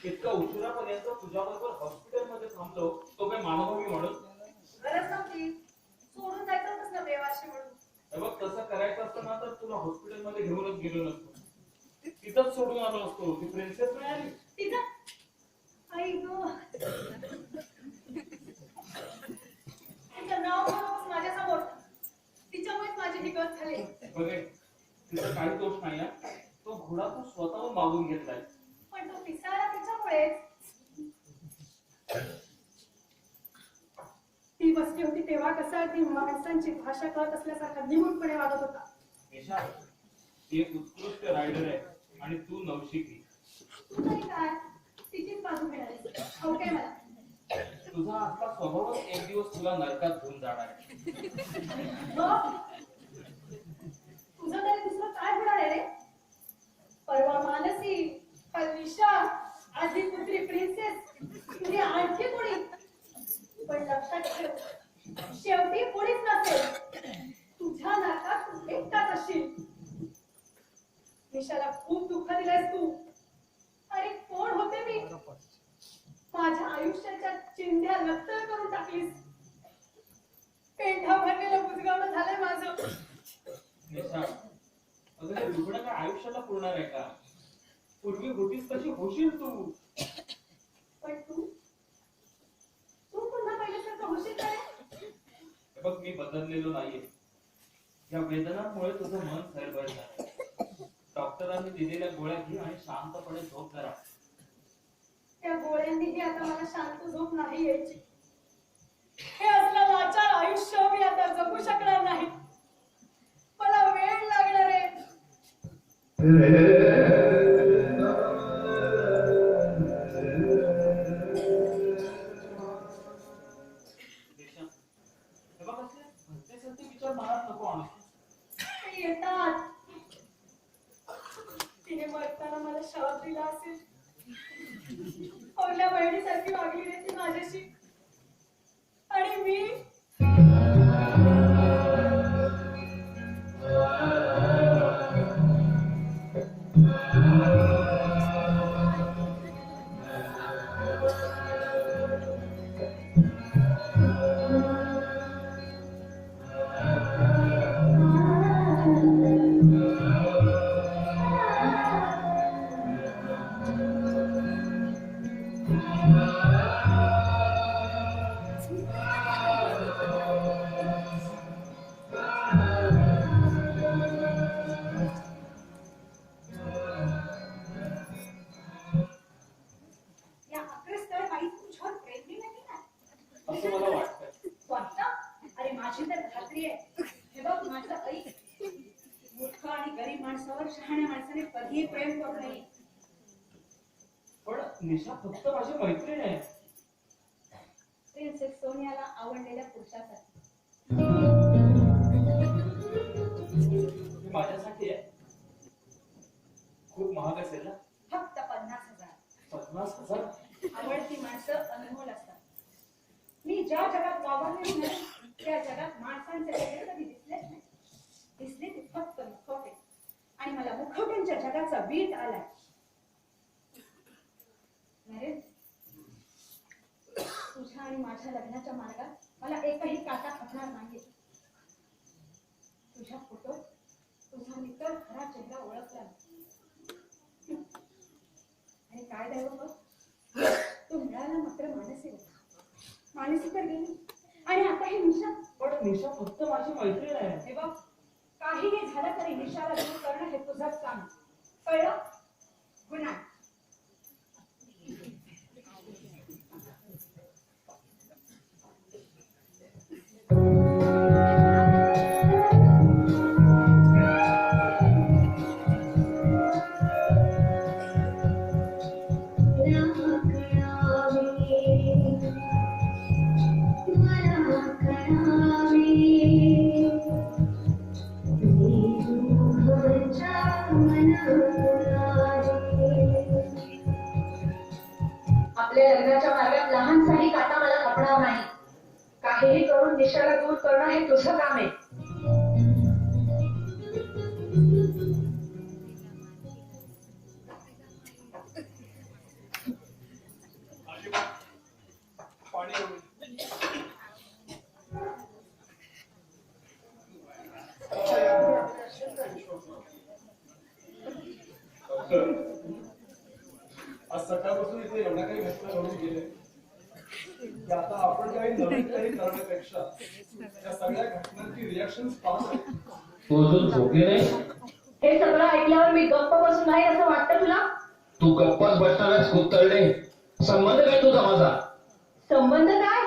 इतका उशिरापर्यंत तुझ्याबरोबर हॉस्पिटलमध्ये थांबलो, तो काय मानवी म्हणून? गरज नव्हती. सोडून जायचं होतंच ना देवाशी म्हणून. हे बघ, तसं करायचं असतं ना तर तुला हॉस्पिटलमध्ये घेऊनच गेलो नसतो. तिथंच सोडून आलो असतो. ती प्रिन्सेस नाही आली. तिचं आई गो, तिचं नाव घेऊनच माझ्यासमोर. तिच्यामुळेच माझी निगत झाली. बघे, तिचा काही दोष नाही आहे. तो घोडा तू स्वतःहून मागून घेतलाय. पण तो पिसाळा तिच्यामुळेच. ती बसली होती तेव्हा कसा ती माणसांची भाषा कळत असल्यासारखा निमूटपणे वागत होता. निशा, ती एक उत्कृष्ट रायडर आहे आणि तू नवशिकी. तू तरी काय तिचीच बाजू घेणारीस. हो काय मला तुझा आपला स्वभावच एक दिवस तुला नरकात घेऊन जाणार आहे. बघ, तुझं तरी दुसरं काय होणार आहे रे? परवा मानसी, काल निशा, आधी पुत्री प्रिन्सेस, तुझी आणखी कोणी? पण लक्षात ठेव, शेवटी कोणीच नसेल. तुझ्या नाकात तू एकटाच असशील. निशाला खूप दुःख दिलंयस तू. अरे कोण होते मी? माझ्या आयुष्याच्या चिंध्या लक्तर करून टाकलीस. पेंढा भरलेलं बुजगावणं झालंय माझं. निशा, अगं हे दुखणं काय आयुष्याला पुरणार आहे का? पूर्वी होतीस तशी होशील तू. पण तू पुन्हा पहिल्यासारखं होशील काय? हे बघ, मी बदललेलो नाहीये. या वेदनांमुळे तुझं मन सरभर झालं. डॉक्टरांनी दिलेल्या गोळ्या घे आणि शांतपणे झोप करा. त्या गोळ्यांनीही आता मला शांत झोप नाही यायची. हे असलं लाचार आयुष्य मी आता जगू शकणार नाही. मला वेळ लागणार आहे. निशा, हे बघ, असले भलते-सलते विचार मनात नको आणू. ते येतात. तिने मरताना मला शाप दिला असेल. पहिल्या बहिणीसारखी वागली रे ती माझ्याशी. आणि मी या अग्रस्थळ बाई तुझ्यावर प्रेमली नाही ना? असं मला वाटतं. वाटतं? अरे माझी तर खात्री आहे. हे बघ माझं ऐक. मूर्ख आणि गरीब माणसावर शहाण्या माणसाने कधीही प्रेम करू नये. पण निशा फक्त माझी मैत्रीण आहे. प्रिन्सेस सोनियाला आवडलेल्या पुरुषासाठी. ती माझ्यासाठी आहे. खूप महाग असेल ना? फक्त 50,000. 50,000? आवडती माणसं अनमोल असतात. मी ज्या जगात वावरले नाही त्या जगात माणसांचे वेगळे कधी दिसलेच नाही. दिसले ते फक्त मुखवटे. आणि मला मुखवट्यांच्या जगाचा वीट आलाय. नरेन, तुझ्या आणि माझ्या लग्नाच्या मार्गात मला एकही काटा खपणार नाही. तुझ्या फोटो तुझा मित्र खरा चेहरा ओळखला. आणि काय दैव बघ, तो मिळाला मात्र मानसी होता. मानसी तर गेली आणि आता ही निशा. पण निशा फक्त माझी मैत्रीण आहे. हे बघ, काहीही झालं तरी निशाला दूर करणं हे तुझंच काम. कळलं? Good night. आपल्या लग्नाच्या मार्गात लहानसाही काटा मला खपणार नाही. काहीही करून निशाला दूर करणं हे तुझं काम आहे. पाणी घेऊन. आज सकाळपासून इथे एवढ्या काही घटना घडून गेले की आता आपण नवीन काही करण्यापेक्षा या सगळ्या घटनांची रिॲक्शन पाहत आहे. तू अजून झोपली नाही? हे सगळं ऐकल्यावर मी गप्प बसून नाही असं वाटतं तुला? तू गप्पाच बसणारच कुत्तरडे. संबंध काय तुझा माझा? संबंध काय?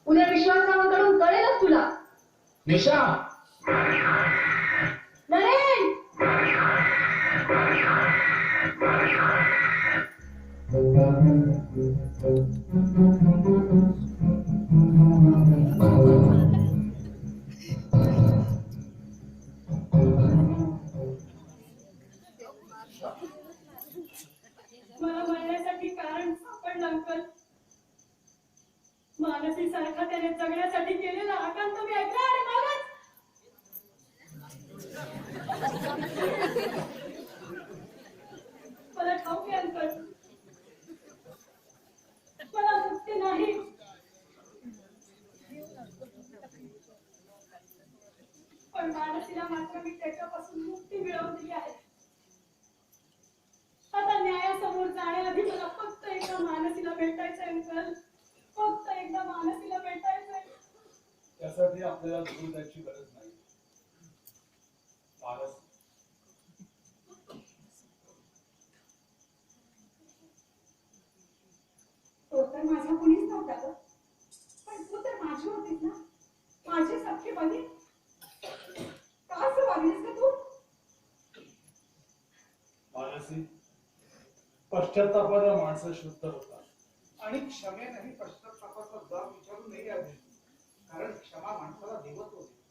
उद्या विश्वासरावांकडून कळेलच तुला. निशा, नरेन, मला म्हणण्यासाठी कारण सापडलं अंकल. मानसी सारखा त्याने जगण्यासाठी केलेला आकांत मी ऐकला आणि मगच मला ठाऊक आहे अंकल, मला मुक्ती नाही. पण मानसीला मात्र मी त्याच्यापासून मुक्ती मिळवून दिली आहे. आता न्यायासमोर जाण्याआधी मला फक्त एकदा मानसीला भेटायचंय अंकल, फक्त एकदा मानसीला भेटायचंय. त्यासाठी आपल्याला दूर जायची गरज नाही. मानस, तो तर माझा कुणीच नव्हता ग, पण तू तर माझी होतीस ना, माझी सख्खी बहीण. का असं वागलीस का तू? मानसी, पश्चात्तापाला माणसं शुद्ध होतात. आणि क्षमेनेही पश्चात्तापाचा जाब विचारू नये यावे, कारण क्षमा माणसाला देवत्व देते.